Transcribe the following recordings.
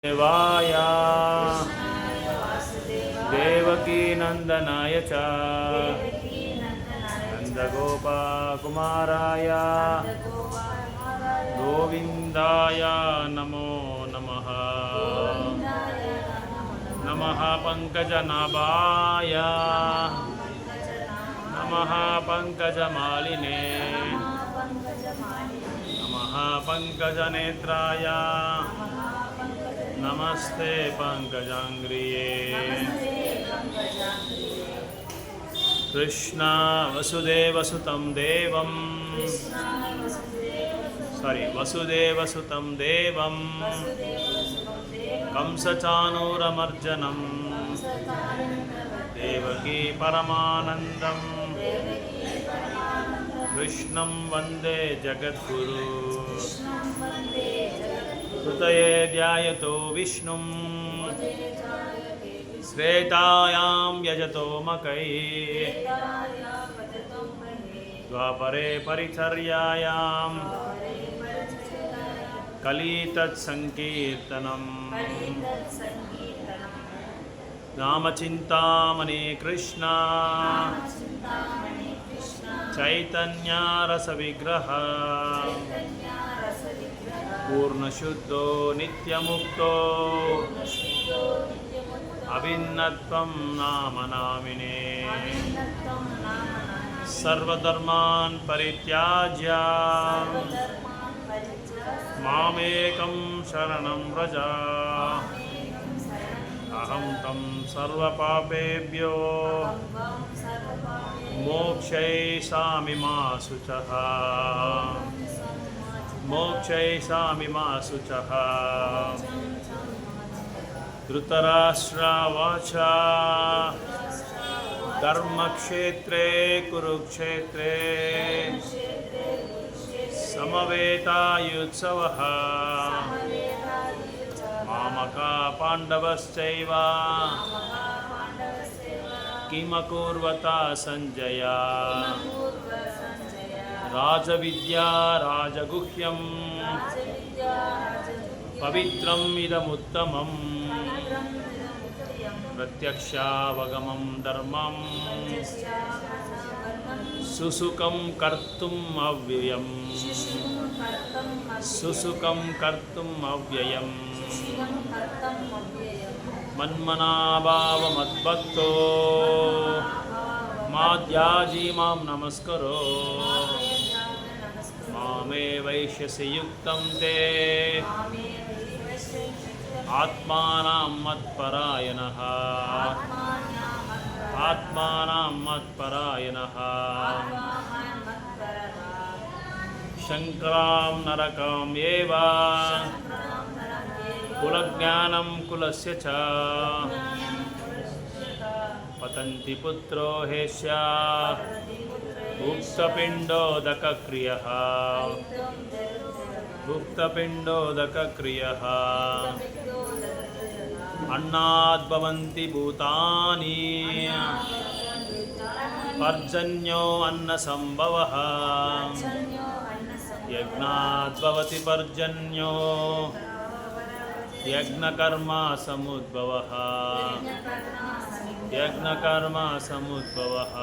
देवाय देवकी नंदनाय च नंदगोपकुमाराय गोविंदाय नमो नमः। नमः पंकजनाभाय नमः पंकजमालिने नमः पंकजनेत्राय नमस्ते पंकजांग्रिये। कृष्ण वसुदेवसुतं देवं वसुदेवसुतं देवं कंसचाणूरमर्दनं देवकी परमानन्दं कृष्णं वन्दे जगद्गुरु। हृदये ध्यायतो विष्णुं श्वेतायां यजतो मकैः द्वापरे परिचर्यायां कलितत्संकीर्तनम्। नामचिन्तामणि कृष्ण चैतन्य रसविग्रह पूर्णशुद्धो नित्यमुक्तो अभिन्नत्वं नाम नामिने। सर्वधर्मान् परित्याज्य मामेकं शरणं व्रज अहं तं सर्वपापेभ्यो मोक्षयिष्यामि मा शुचः मोक्षयिष्यामि मा शुचः। धृतराष्ट्रवाच धर्मक्षेत्रे कुरुक्षेत्रे समवेतायुत्सवः मामका पाण्डवश्चैव किमकुर्वता सञ्जय। राजविद्या राजगुह्यं पवित्रम् इदमुत्तमं प्रत्यक्षावगमं धर्मं सुसुखं कर्तुम् अव्ययम् सुसुखं कर्तुम् अव्ययम्। मन्मनाभाव मद्भक्तो माध्याजी मां नमस्करो मामे वैश्यसि युक्तं ते आत्मानां मत्परायणः आत्मानां मत्परायणः। शङ्करां नरकाम् एव कुलज्ञानं कुलस्य च पतन्ति पुत्रो हेष्य भुक्तपिण्डोदकक्रियः भुक्तपिण्डोदकक्रियः। अन्नाद्भवन्ति भूतानि पर्जन्यो अन्नसम्भवः यज्ञाद्भवति पर्जन्यो यज्ञकर्मा समुद्भवः यज्ञकर्मा समुद्भवः।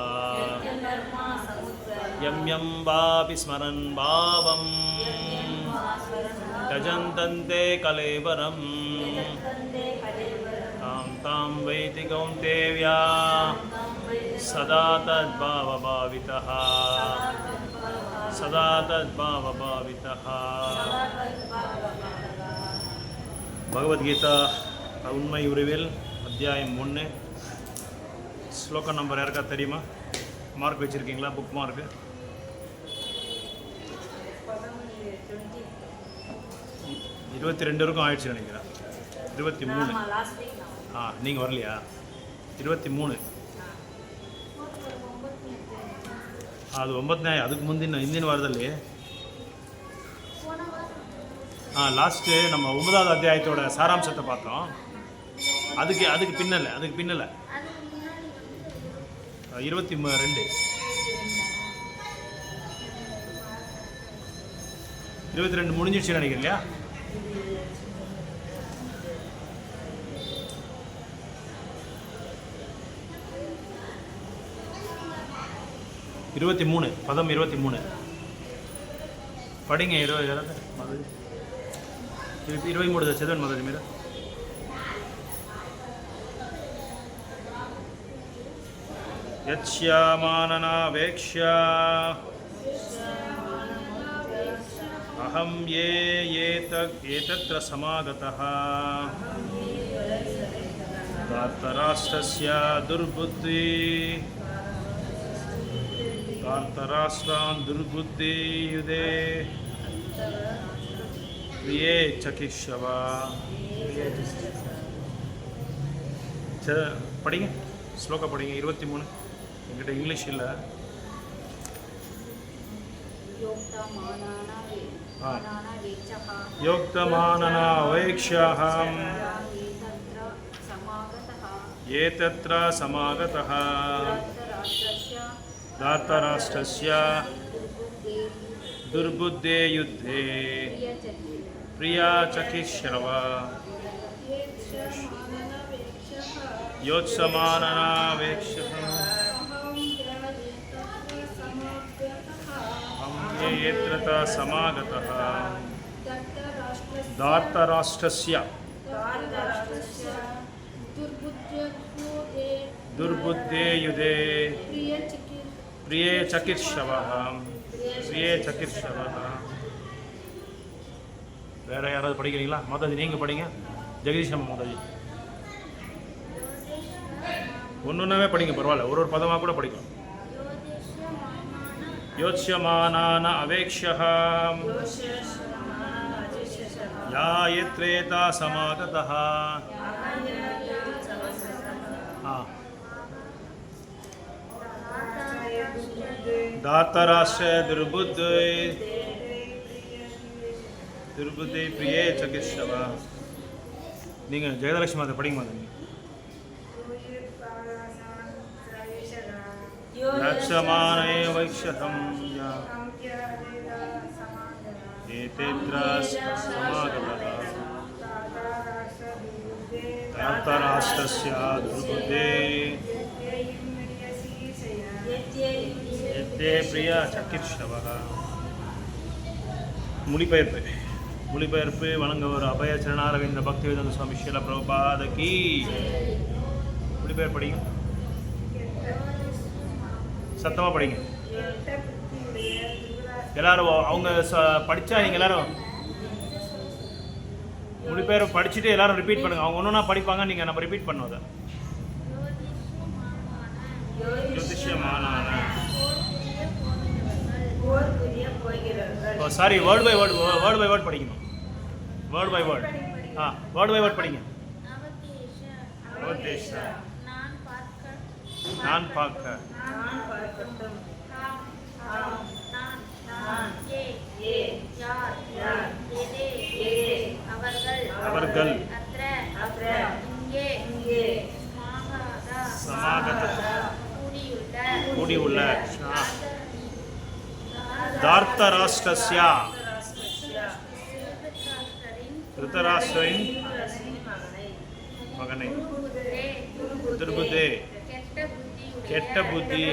यं यं वापि स्मरन् भावं त्यजन्तन्ते कलेवरं तां तां वैति कौन्तेया सदा तद्भावभावितः सदा तद्भावभावितः। பகவத்கீதா உண்மை உருவில் அத்தியாயம் 1 ஸ்லோகம் நம்பர் யாருக்கா தெரியுமா? மார்க் வச்சுருக்கீங்களா? புக் மார்க்கு 22 வரைக்கும் ஆயிடுச்சு நினைக்கிறேன். 23 நீங்கள் வரலையா? 23 அது 9 அதுக்கு முந்தின இந்தியன் வருதில்லையே. லாஸ்ட்டு நம்ம 9வது அத்தியாயத்தோட சாராம்சத்தை பார்த்தோம். அதுக்கு பின்னலை 22 முடிஞ்சிடுச்சு நினைக்கிறேன் இல்லையா? 23 பதம் 23 படிங்க 20 23 చదవండి మొదటి మీరు యచ్యామాననావేక్ష్య అహం ఏతత్ర సమాగతః ధార్తరాష్ట్రస్య దుర్బుద్ధి ధార్తరాష్ట్రాన్ దుర్బుద్ధియుదే प्रिये चकिशव படிங்க ஸ்லோகா படிங்க 23 என்கிட்ட இங்கிலீஷ் இல்லை யோக்தமானனா வைக்ஷ்யாஹம் ஏதத்ர சமாகதः தார்த்தராஷ்ட்ரஸ்ய दुर्बुद्धे युद्धे प्रिया चकिश्रव योत्समाननावेक्ष्यः यत्र समागतः धार्तराष्ट्रस्य दुर्बुद्धे युधे प्रिये चकिर्षवः प्रिये चकिर्षवः வேறு யாராவது படிக்கிறீங்களா? மாதாஜி நீங்கள் படிங்க. ஜெகதீஷ் அம்மா மாதாஜி ஒன்றுனாவே படிங்க, பரவாயில்ல, ஒரு பதமாக கூட படிக்கலாம். யோத்ஸ்யமானான அவேக்ஷ்யः யாயத்ரேதா சமாகதः தாத்தராஷ்ட்ர துர்புத்தி பிரியே சகிஷ்டவா. நீங்கள் ஜெயதலட்சுமி அதை படிங்க மாதிரி. லட்சமானே வைக்ஷதம் சமாகதः தாத்தராஷ்ட்ரஸ்ய துர்புத்தே பிரியா சகிஷ்டவः. மொழிபெயர்ப்பு வழங்குவர் அபய சரணாரவிந்த பக்திவேதாந்த சுவாமி ஸ்ரீல பிரபுபாத கி. மொழிபெயர்ப்பு படிங்க, சத்தமாக படிங்க எல்லாரும். அவங்க படித்தா நீங்கள் எல்லாரும் மொழிபெயர்ப்பு படிச்சுட்டு எல்லாரும் ரிப்பீட் பண்ணுங்கள். அவங்க ஒன்றுனா படிப்பாங்க, நீங்கள் நம்ம ரிப்பீட் பண்ணுவோம். அதை ஜோதிஷ்யமானான சாரி வேர்ட் பை வேர்ட் படிக்கணும். Word by word word by word படிங்க. நான் பார்க்க அவர்கள் சமாகத கூடியுள்ள தார்த்தராஷ்ட்ரஸ்ய திருதராஷ்டிரின் மகனை துர்புத்தே கெட்ட புத்தி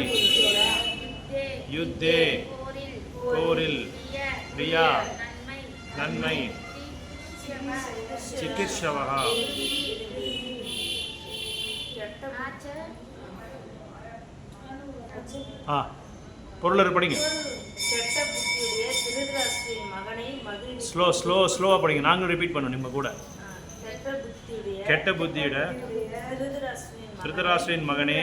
யுத்தே போரில் பிரியா நன்மை சிகிச்சவः. பொருளர் படிங்க. ஸ்லோவாக படிங்க. நாங்களும் ரிப்பீட் பண்ணோம் நம்ம கூட. கெட்ட புத்தியுட திருதராஷ்டிரின் மகனே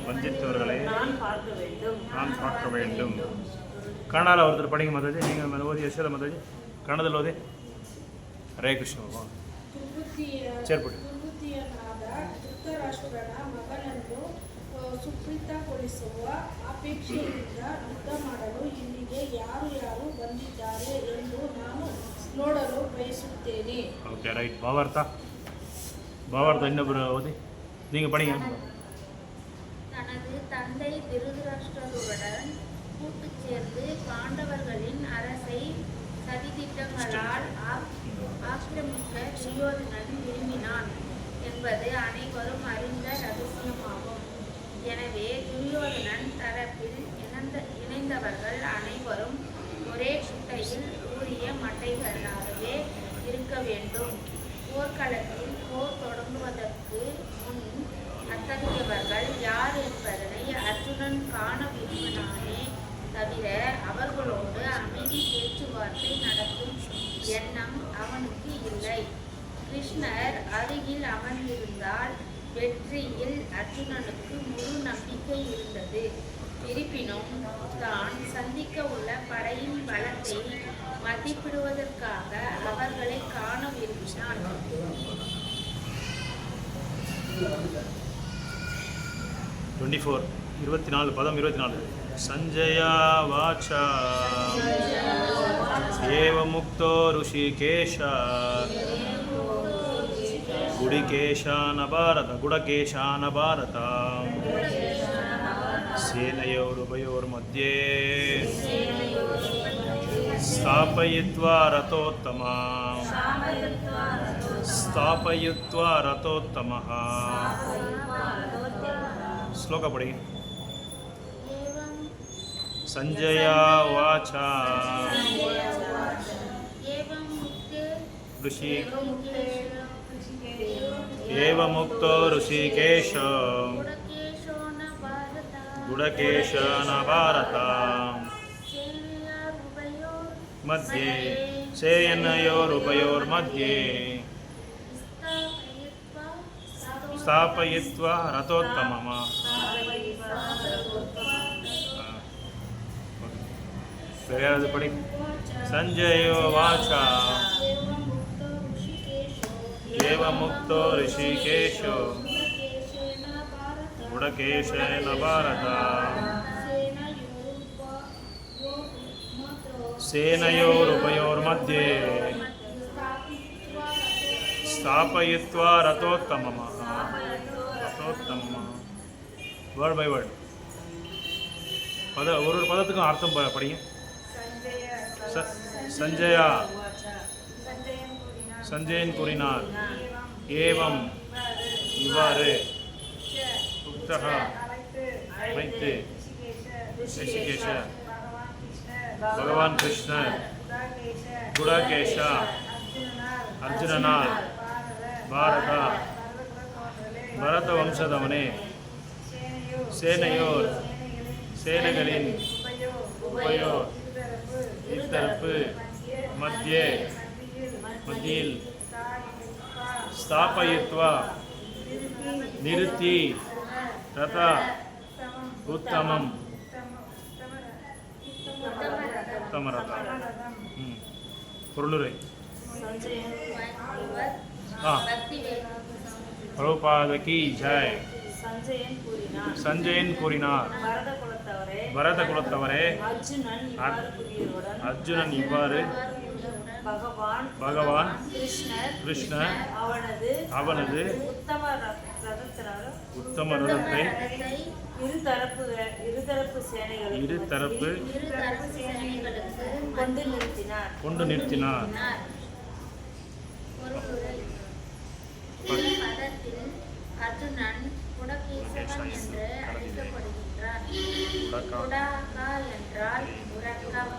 வஞ்சித்தவர்களை நான் பார்க்க வேண்டும். கன்னடாவில் ஒருத்தர் படிங்க மாதாஜி. நீங்கள் ஓதி யசோத மாதாஜி ಕನ್ನಡದಲ್ಲಿ ಓದಿ. ಹರೇ ಕೃಷ್ಣ. ಸೇರ್ಬಿಡಿ. ಧೃತರಾಷ್ಟ್ರನ ಮಗನನ್ನು ಸುಪ್ರೀತಗೊಳಿಸುವ ಅಪೇಕ್ಷೆಯಿಂದ ಯುದ್ಧ ಮಾಡಲು ಇಲ್ಲಿಗೆ ಯಾರು ಯಾರು ಬಂದಿದ್ದಾರೆ ಎಂದು ನಾನು ನೋಡಲು ಬಯಸುತ್ತೇನೆ. Okay, right. ಭಾವಾರ್ಥ ಇನ್ನೊಬ್ಬರು ಓದಿ. நீங்கள் படிங்க. தனது தந்தை திருதராஷ்டிரருடன் கூட்டு சேர்ந்து பாண்டவர்களின் அரசை சதித்திட்டங்களால் ஆக்கிரமிக்க துரியோதனன் விரும்பினான் என்பது அனைவரும் அறிந்த ரகசியமாகும். எனவே துரியோதனன் தரப்பில் இணைந்தவர்கள் அனைவரும் ஒரே குட்டையில் ஊறிய மட்டைகளாகவே இருக்க வேண்டும். போர்க்களத்தில் போர் தொடங்குவதற்கு முன் அத்தகையவர்கள் யார் என்பதனை அர்ஜுனன் காண விரும்பினானே தவிர அவர்களோடு அமைதி பேச்சுவார்த்தை நடத்தும் எண்ணம் அவனுக்கு இல்லை. கிருஷ்ணர் அருகில் அமர்ந்திருந்தால் வெற்றியில் அர்ஜுனனுக்கு முழு நம்பிக்கை இருந்தது. இருப்பினும் தான் சந்திக்க உள்ள படையின் பலத்தை மதிப்பிடுவதற்காக அவர்களை காண விரும்பினான். 24 சஞ்சயா வாச்சா ஏவ முக்தோ ருஷிகேஷ குடகேஷான பாரத சேனையோருபயோர்மத்யே ஸ்தாபயித்வா ரதோத்தமः श्लोक पढ़िए। संजया वाचा ऋषि एवं मुक्तो ऋषिकेश गुडकेश न भारत मध्ये सेनयोरुभयोर्मध्ये स्थापयित्वा रथोत्तमः पढ़ी। संजयो वाचा एवं मुक्तो ऋषिकेशो गुडकेशेन भारत सेनयोरुभयोर्मध्ये स्थापयित्वा रथोत्तमः वर्ड बाय वर्ड ஒரு பதத்துக்கும் அர்த்தம் படிங்க. சஞ்சயா சஞ்சயன் கூறினார். ஏவம் இவ்வாறு உக்தஹ வைத்து ரிஷிகேஷ பகவான் கிருஷ்ணர் குடகேஷா அர்ஜுனனால் பரத வம்சதவனே சேனைகளின் உபயோர் இத்தரப்பு மத்தியில் ஸ்தாபயித்வா நிறுத்தி ததா உத்தமம் உத்தமரதா பொருளுரை. பிரபுபாத கி ஜெய். சஞ்சயன் கூறினார். பரத குலத்தவரே அர்ஜுனன் இவ்வாறு பகவான் கிருஷ்ணர் அவனது உத்தம ரதத்தை இருதரப்பு கொண்டு நிறுத்தினார். அர்ஜுனன் குடகேசவன் என்று அழைக்கப்படுகின்றான். குடகா என்றால் உறக்கம்.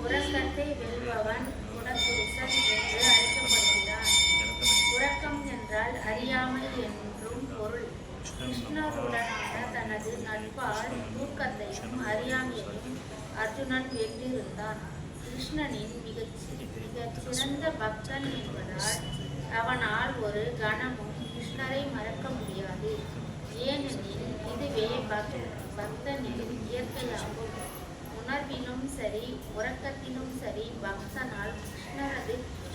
உறக்கத்தை வெல்பவன் குடகேசன் என்று அழைக்கப்படுகிறான். உறக்கம் என்றால் அறியாமை என்றும் பொருள். கிருஷ்ணருடனான தனது நட்பால் தூக்கத்தையும் அறியாமையையும் அர்ஜுனன் வென்றிருந்தான். கிருஷ்ணனின் மிகச்சிறந்த பக்தன் என்பதால் அவனால் ஒரு கணமும் கிருஷ்ணரை மறக்க முடியாது. ஏனெனில் இதுவே பக்தனின் இயற்கையாகும். உணர்விலும் சரி உறக்கத்திலும் சரி பக்தனால் கிருஷ்ணரது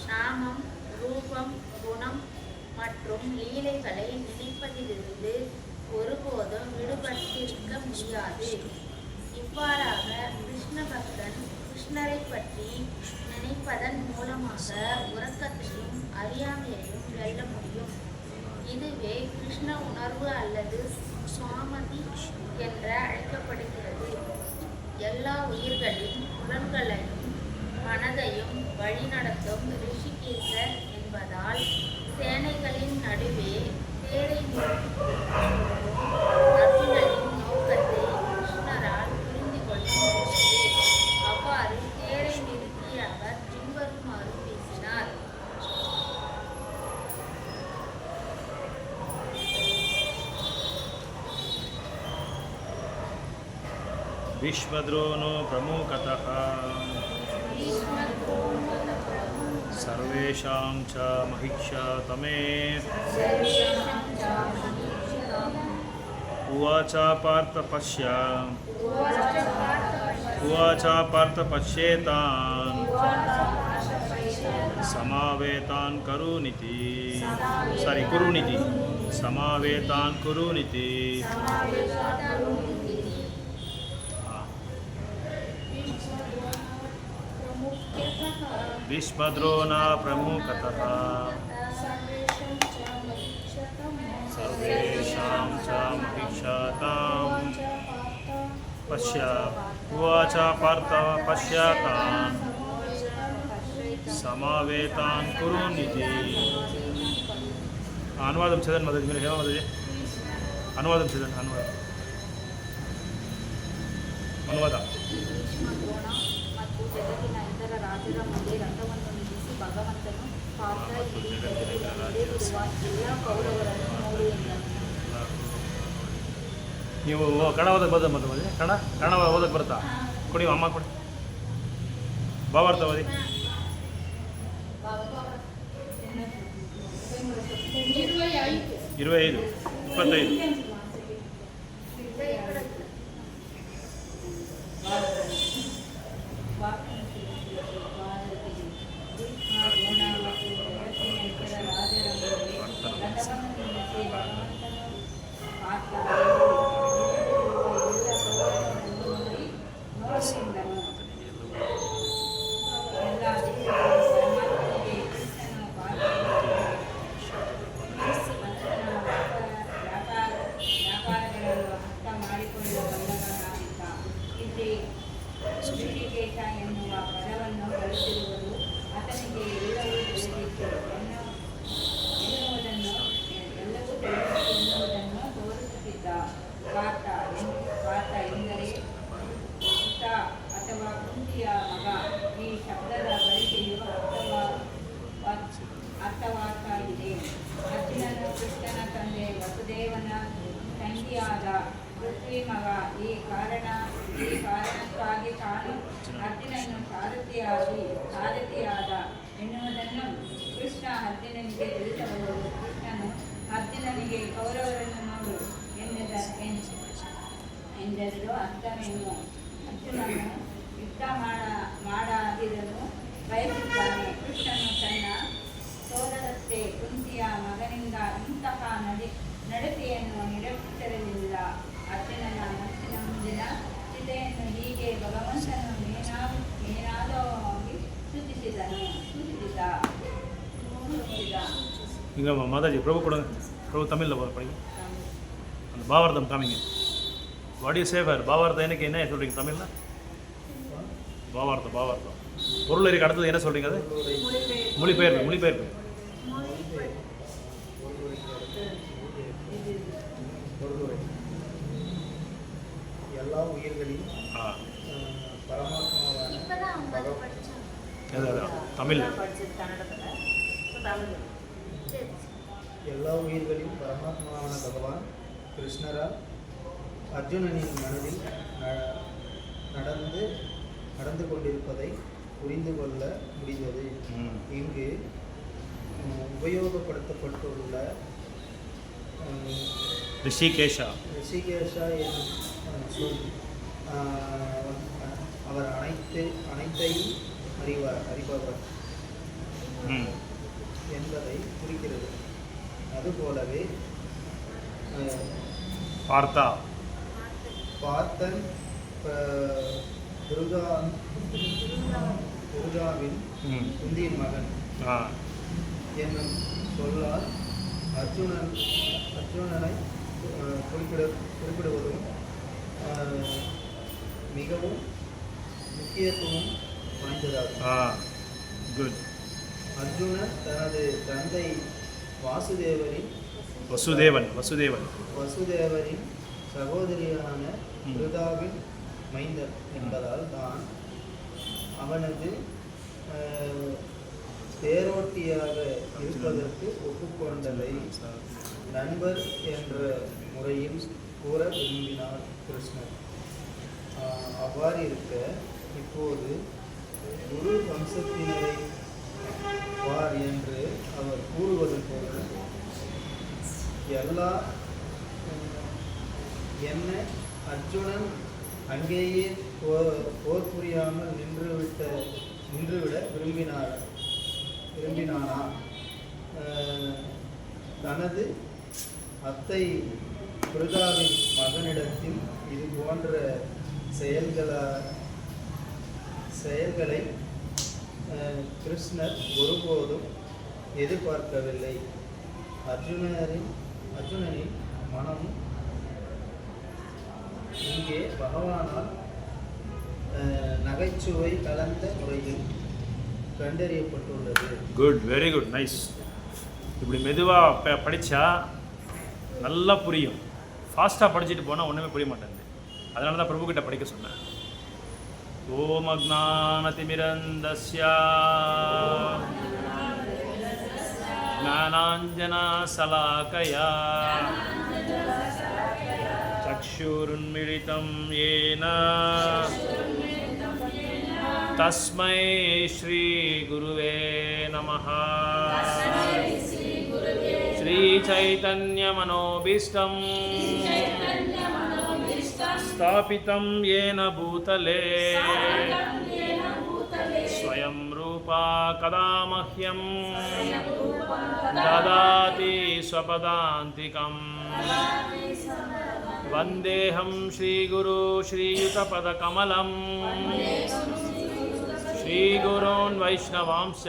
நாமம், ரூபம், குணம் மற்றும் லீலைகளை நினைப்பதிலிருந்து ஒருபோதும் விடுபட்டிருக்க முடியாது. இவ்வாறாக கிருஷ்ண பக்தன் கிருஷ்ணரை பற்றி நினைப்பதன் மூலமாக உறக்கத்தையும் அறியாமையையும் வெல்ல முடியும். இதுவே கிருஷ்ண உணர்வு அல்லது சுவாமதி என்று அழைக்கப்படுகிறது. எல்லா உயிர்களின் புலன்களையும் மனதையும் வழிநடத்தும் ரிஷிகேசர் என்பதால் சேனைகளின் நடுவே தேரை நிறுத்தி அர்ஜுனனின் நோக்கத்தை கிருஷ்ணரால் புரிந்து கொள்ள முடிந்தது. அவ்வாறு தேரை நிறுத்திய அவர் பின்வருமாறு பேசினார். भीष्मद्रोणो प्रमुखतः सर्वेषां च महिष्यातमे उवाच पार्थ पश्येतान् समावेतान् कुरुनिति समावेतान् कुरुनिति भीष्मद्रोण प्रमुखतः सर्वेषां च महिष्याताम् उवाच पार्थ पश्येतान् समावेतान् कुरुनिति. अनुवादं चेदन् मदति मेरे हेमा मदति अनुवादं चेदन् अनुवाद ಮತ್ತು ಜಗತ್ತಿನ ಇತರ ರಾಜರ ಮುಂದೆ ರಂಗವನ್ನು ನಿಲ್ಲಿಸಿ ಭಗವಂತನು ಪಾರ್ಥ ಇಡೀ ಜಗತ್ತಿನಲ್ಲಿ ಎಲ್ಲ ಕೌರವರನ್ನು ನೋಡು ಎಂದನು. ನೀವು ಕನ್ನಡ ಓದಕ್ಕೆ ಬರ್ತದೆ ಮತ್ತೆ ಕನ್ನಡ ಓದಕ್ಕೆ ಬರ್ತಾ ಕೊಡಿ ಅಮ್ಮ ಕೊಡಿ ಭಾವಾರ್ಥ ಓದಿ. 25 ಋಷಿಕೇಶ ಎನ್ನುವ ಪದವನ್ನು ಬಳಸಿರುವುದು ಆತನಿಗೆ ಎಲ್ಲವೂ ತಿಳಿದಿತ್ತು ಎನ್ನುವುದನ್ನು ತೋರಿಸುತ್ತಿದ್ದ. ಪಾರ್ಥ ಎಂದರೆ ಪುಟ್ಟ ಅಥವಾ ಕುಂತಿಯ ಮಗ. ಈ ಶಬ್ದದ ಬಳಕೆಯು ಅರ್ಥವಾಗಿದೆ. ಅರ್ಜುನನು ಕೃಷ್ಣನ ತಂದೆ ವಸುದೇವನ ತಂಗಿಯಾದ ಪೃಥ್ವಿ ಮಗ. ಈ ಕಾರಣಕ್ಕಾಗಿ ತಾನು ಅರ್ಜುನನು ಸಾರಥಿಯಾದ ಎನ್ನುವುದನ್ನು ಕೃಷ್ಣ ಅರ್ಜುನನಿಗೆ ತಿಳಿಸಬಹುದು. ಕೃಷ್ಣನು ಅರ್ಜುನನಿಗೆ ಕೌರವರನ್ನು ನೋಡು ಎಂದೆರಡು ಅರ್ಥವೇನು? ಅರ್ಜುನನು ಯುದ್ಧ ಮಾಡದಿರಲು ಬಯಸಿದ್ದಾನೆ. ಕೃಷ್ಣನು ತನ್ನ ಸೋದರತ್ತೆ ಕುಂತಿಯ ಮಗನಿಂದ ಇಂತಹ ನಡತೆಯನ್ನು ನಿರೀಕ್ಷಿಸಿರಲಿಲ್ಲ. ಅರ್ಜುನನ ಮನಸ್ಸಿನ ಮುಂದಿನ ಚಿತೆಯನ್ನು ಹೀಗೆ ಭಗವಂತನು ಏನಾದವಾಗಿ ಸೂಚಿಸಿದ. இங்கே மாதாஜி பிரபு கொடுங்க. பிரபு தமிழில் படிங்க. அந்த பாவார்த்தம் காமிங்க. வாட் யூ சேஃபர் பாவார்த்தம் எனக்கு என்ன சொல்கிறீங்க தமிழில்? பாவார்த்தம் பொருள் இருக்கு. அடுத்தது என்ன சொல்கிறீங்க? அது மொழிபெயர்ப்பு எல்லா உயிர்களையும் பரமாத்மாவான தமிழ் எல்லா உயிர்களையும் பரமாத்மாவான பகவான் கிருஷ்ணரால் அர்ஜுனனின் மனதில் நடந்து கொண்டிருப்பதை புரிந்து கொள்ள முடிந்தது. இங்கு உபயோகப்படுத்தப்பட்டுள்ள ரிஷிகேஷா என்னும் சொல் அவர் அனைத்தையும் அறிபவர் என்பதை குறிக்கிறது. அதுபோலவே பார்த்தன் துர்காவின் குந்தியின் மகன் என்னும் சொல்லால் அர்ஜுனனை குறிப்பிடுவதும் மிகவும் முக்கியத்துவம் வாய்ந்ததாகும். குட். அர்ஜுனன் தனது தந்தை வாசுதேவரின் வசுதேவரின் சகோதரியான கிருதாவின் மைந்தன் என்பதால் தான் அவனது தேரோட்டியாக இருப்பதற்கு ஒப்புக்கொண்டதை நண்பர் என்ற முறையில் கூற விரும்பினார் கிருஷ்ணர். அவ்வாறு இருக்க இப்போது குரு வம்சத்தினரை வார் என்று அவர் கூறுவது போல என்ன அர்ஜுனன் அங்கேயே போர் புரியாமல் நின்றுவிட விரும்பினானா? தனது அத்தை கிருதாவின் மகனிடத்தில் இது போன்ற செயல்களை கிருஷ்ணர் ஒருபோதும் எதிர்பார்க்கவில்லை. அர்ஜுனனின் மனம் இங்கே பகவானால் நகைச்சுவை கலந்த முறையில் கண்டறியப்பட்டுள்ளது. Good, very good, nice. இப்படி மெதுவாக படித்தா நல்லா புரியும். ஃபாஸ்ட்டாக படிச்சுட்டு போனால் ஒன்றுமே புரிய மாட்டேங்குது. அதனால தான் பிரபுக்கிட்ட படிக்க சொன்னேன். ஓம் அஜ்ஞானதிமிரந்தஸ்ய ஞானாஞ்சனா சலாகயா சக்ஷுருன்மிலிதம் ஏன தஸ்மை ஸ்ரீ குருவே நமः. ஸ்ரீ சைதன்ய மனோபீஷ்டம் ஸ்தாபிதம் ஏன பூதலே ஸ்வயம் ரூபா கதா மஹ்யம் ததாதி ஸ்வபதாந்திகம். வந்தேஹம் ஸ்ரீகுரு ஸ்ரீயுதபதகமலம் ஸ்ரீகுரோன் வைஷ்ணவாம்ச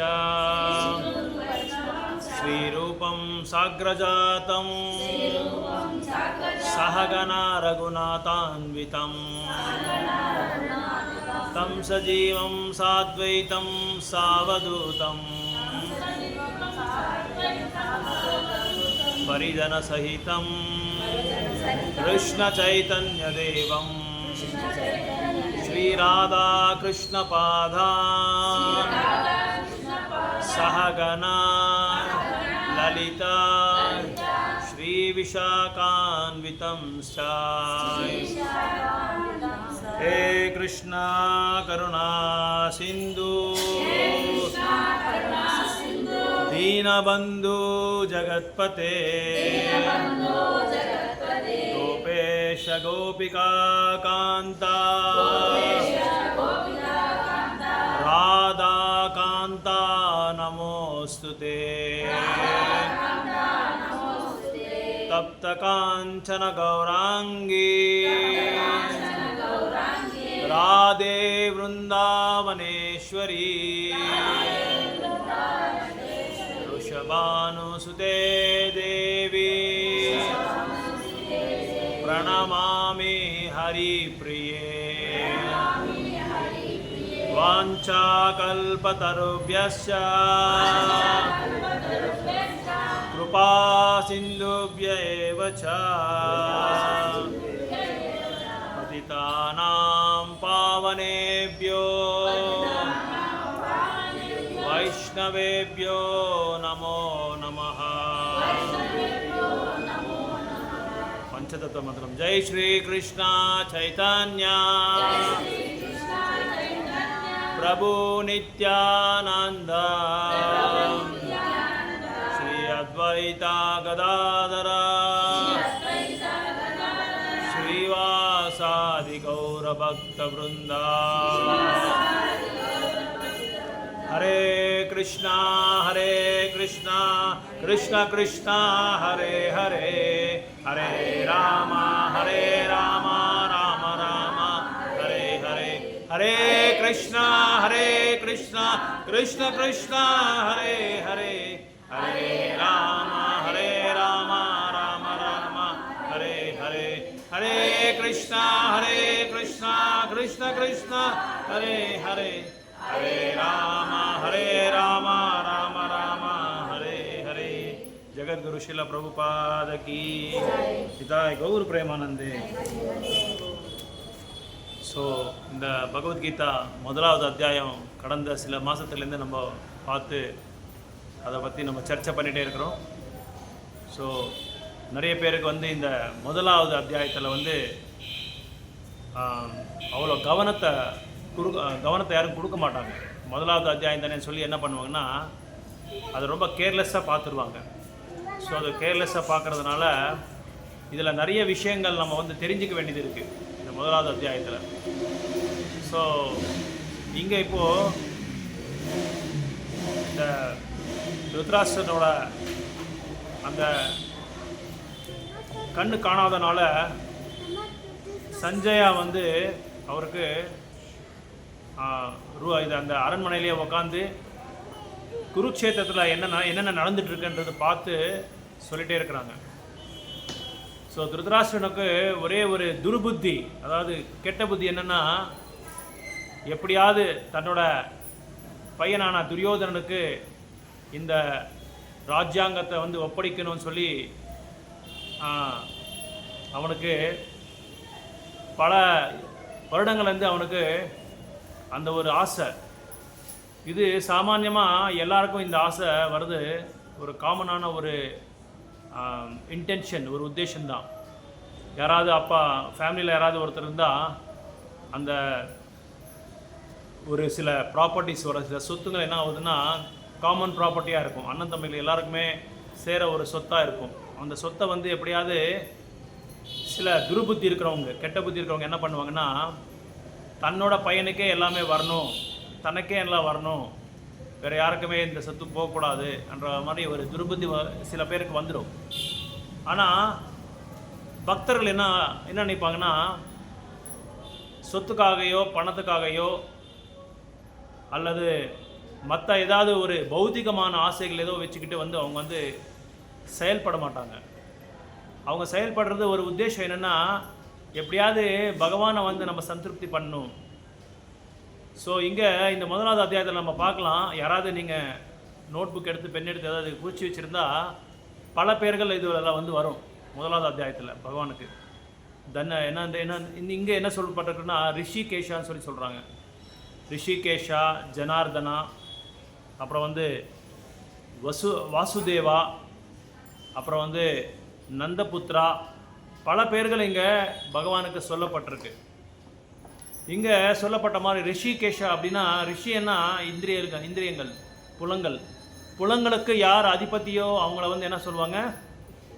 श्रीरूपं साग्रजातं सहगना रघुनाथान्वितं तं सजीवं साद्वैतं सावधूतं परिजनसहितं कृष्णचैतन्यदेवं श्रीराधाकृष्णपादान् सहगना ललिता श्रीविशाखान्वितं हे कृष्णा करुणा सिन्धु दीनबन्धु जगत्पते गोपेश गोपिका कान्ता राधा कान्ता नमोस्तुते. तप्त कांचन गौरांगी राधे वृंदावनेश्वरी वृषभानुसुते देवी प्रणमामि हरिप्रिये. वाञ्छाकल्पतरुभ्यश्च कृपा सिन्धुभ्य एव च पतितानां पावनेभ्यो वैष्णवेभ्यो नमो नमः. पंचतत्व मंत्रम. जय श्री कृष्ण चैतन्य प्रभु नित्यानंद श्री अद्वैता गदाधर श्रीवासादि गौर भक्त वृंदा. हरे कृष्णा कृष्ण कृष्णा हरे हरे हरे राम राम राम हरे हरे. हरे कृष्णा कृष्ण कृष्ण हरे हरे हरे राम राम राम हरे हरे. हरे कृष्णा कृष्ण कृष्ण हरे हरे ஹரே ராம ஹரே ராம ராம ராம ஹரே ஹரே. ஜெகத்குரு ஸ்ரீல பிரபுபாத கீ ஹிதாய் கௌர் பிரேமானந்தே. ஸோ இந்த பகவத்கீதா முதலாவது அத்தியாயம் கடந்த சில மாதத்துலேருந்து நம்ம பார்த்து அதை பற்றி நம்ம சர்ச்சை பண்ணிகிட்டே இருக்கிறோம். ஸோ நிறைய பேருக்கு வந்து இந்த முதலாவது அத்தியாயத்தில் வந்து அவ்வளோ கவனத்தை யாரும் கொடுக்க மாட்டாங்க. முதலாவது அத்தியாயம் தானே சொல்லி என்ன பண்ணுவாங்கன்னா அதை ரொம்ப கேர்லெஸ்ஸாக பார்த்துருவாங்க. ஸோ அது கேர்லெஸ்ஸாக பார்க்குறதுனால இதில் நிறைய விஷயங்கள் நம்ம வந்து தெரிஞ்சிக்க வேண்டியது இருக்குது இந்த முதலாவது அத்தியாயத்தில். ஸோ இங்கே இப்போது இந்த திருதராஷ்டிரனோட அந்த கண்ணு காணாதனால சஞ்சயா வந்து அவருக்கு இது அந்த அரண்மனையிலேயே உக்காந்து குருக்ஷேத்திரத்தில் என்னென்ன நடந்துட்டுருக்குன்றது பார்த்து சொல்லிகிட்டே இருக்கிறாங்க. ஸோ திருதராஷ்டிரனுக்கு ஒரே ஒரு துர்புத்தி, அதாவது கெட்ட புத்தி என்னென்னா, எப்படியாவது தன்னோட பையனான துரியோதனனுக்கு இந்த ராஜ்யாங்கத்தை வந்து ஒப்படைக்கணும்னு சொல்லி அவனுக்கு பல வருடங்கள்லேருந்து அவனுக்கு அந்த ஒரு ஆசை. இது சாமான்யமாக எல்லாருக்கும் இந்த ஆசை வருது. ஒரு காமனான ஒரு இன்டென்ஷன், ஒரு உத்தேசம்தான். யாராவது அப்பா ஃபேமிலியில் யாராவது ஒருத்தர் இருந்தால் அந்த ஒரு சில ப்ராப்பர்ட்டிஸ், ஒரு சில சொத்துங்கள் என்ன ஆகுதுன்னா காமன் ப்ராப்பர்ட்டியாக இருக்கும். அண்ணன் தம்பிகள் எல்லாருக்குமே சேர ஒரு சொத்தாக இருக்கும். அந்த சொத்தை வந்து எப்படியாவது சில துர்புத்தி இருக்கிறவங்க, கெட்ட புத்தி இருக்கிறவங்க என்ன பண்ணுவாங்கன்னா, தன்னோட பையனுக்கே எல்லாமே வரணும், தனக்கே எல்லாம் வரணும், வேறு யாருக்குமே இந்த சொத்து போகக்கூடாது என்ற மாதிரி ஒரு துர்புத்தி சில பேருக்கு வந்துடும். ஆனால் பக்தர்கள் என்ன நினைப்பாங்கன்னா, சொத்துக்காகையோ பணத்துக்காகையோ அல்லது மற்ற ஏதாவது ஒரு பௌத்திகமான ஆசைகள் ஏதோ வச்சுக்கிட்டு வந்து அவங்க வந்து செயல்பட மாட்டாங்க. அவங்க செயல்படுறது ஒரு உத்தேசம் என்னென்னா, எப்படியாவது பகவானை வந்து நம்ம சந்திருப்தி பண்ணணும். ஸோ இங்கே இந்த முதலாவது அத்தியாயத்தில் நம்ம பார்க்கலாம். யாராவது நீங்கள் நோட் புக் எடுத்து பென் எடுத்து ஏதாவது குறித்து வச்சுருந்தா பல பேர்கள் இதெல்லாம் வந்து வரும் முதலாவது அத்தியாயத்தில். பகவானுக்கு என்ன இங்கே என்ன சொல்லப்பட்டிருக்குன்னா, ரிஷிகேஷான்னு சொல்லி சொல்கிறாங்க. ரிஷிகேஷா, ஜனார்தனா, அப்புறம் வந்து வாசுதேவா, அப்புறம் வந்து நந்தபுத்ரா, பல பேர்கள் இங்கே பகவானுக்கு சொல்லப்பட்டிருக்கு. இங்கே சொல்லப்பட்ட மாதிரி ரிஷிகேஷா அப்படின்னா, ரிஷின்னா இந்திரியங்கள், புலங்களுக்கு யார் அதிபதியோ அவங்கள வந்து என்ன சொல்லுவாங்க,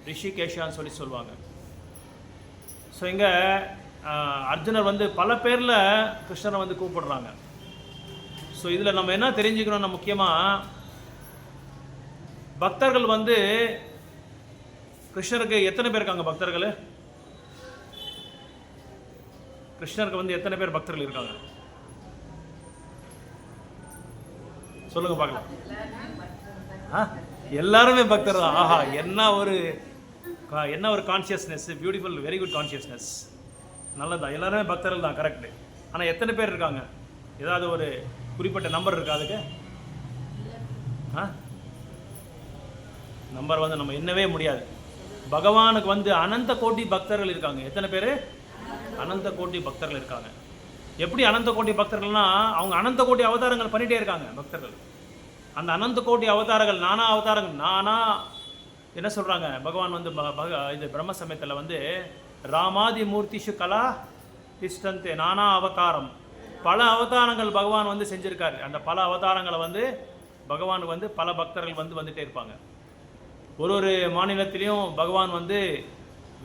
ரிஷிகேஷான்னு சொல்லி சொல்லுவாங்க. ஸோ இங்கே அர்ஜுனர் வந்து பல பேரில் கிருஷ்ணரை வந்து கூப்பிடுறாங்க. ஸோ இதில் நம்ம என்ன தெரிஞ்சுக்கணும்னா, முக்கியமாக பக்தர்கள் வந்து கிருஷ்ணருக்கு எத்தனை பேர் இருக்காங்க? பக்தர்கள் கிருஷ்ணருக்கு வந்து எத்தனை பேர் பக்தர்கள் இருக்காங்க? சொல்லுங்க பார்க்கலாம். எல்லாருமே பக்தர் தான். ஆஹா, என்ன ஒரு consciousness, beautiful, very good consciousness, நல்லதான். எல்லாருமே பக்தர்கள் தான், கரெக்டு. ஆனால் எத்தனை பேர் இருக்காங்க? ஏதாவது ஒரு குறிப்பிட்ட நம்பர் இருக்கா அதுக்கு? நம்பர் வந்து நம்ம எண்ணவே முடியாது. பகவானுக்கு வந்து அனந்த கோடி பக்தர்கள் இருக்காங்க. எத்தனை பேர்? அனந்த கோடி பக்தர்கள் இருக்காங்க. எப்படி அனந்த கோடி பக்தர்கள்னா, அவங்க அனந்த கோடி அவதாரங்கள் பண்ணிகிட்டே இருக்காங்க பக்தர்கள். அந்த அனந்த கோடி அவதாரங்கள், நானா அவதாரங்கள், நானா என்ன சொல்கிறாங்க பகவான் வந்து இது பிரம்ம சமயத்தில் வந்து ராமாதி மூர்த்திஷு கலா திஷ்டந்தே, நானா அவதாரம், பல அவதாரங்கள் பகவான் வந்து செஞ்சுருக்காரு. அந்த பல அவதாரங்களை வந்து பகவானுக்கு வந்து பல பக்தர்கள் வந்து வந்துகிட்டே இருப்பாங்க. ஒரு மாநிலத்திலையும் பகவான் வந்து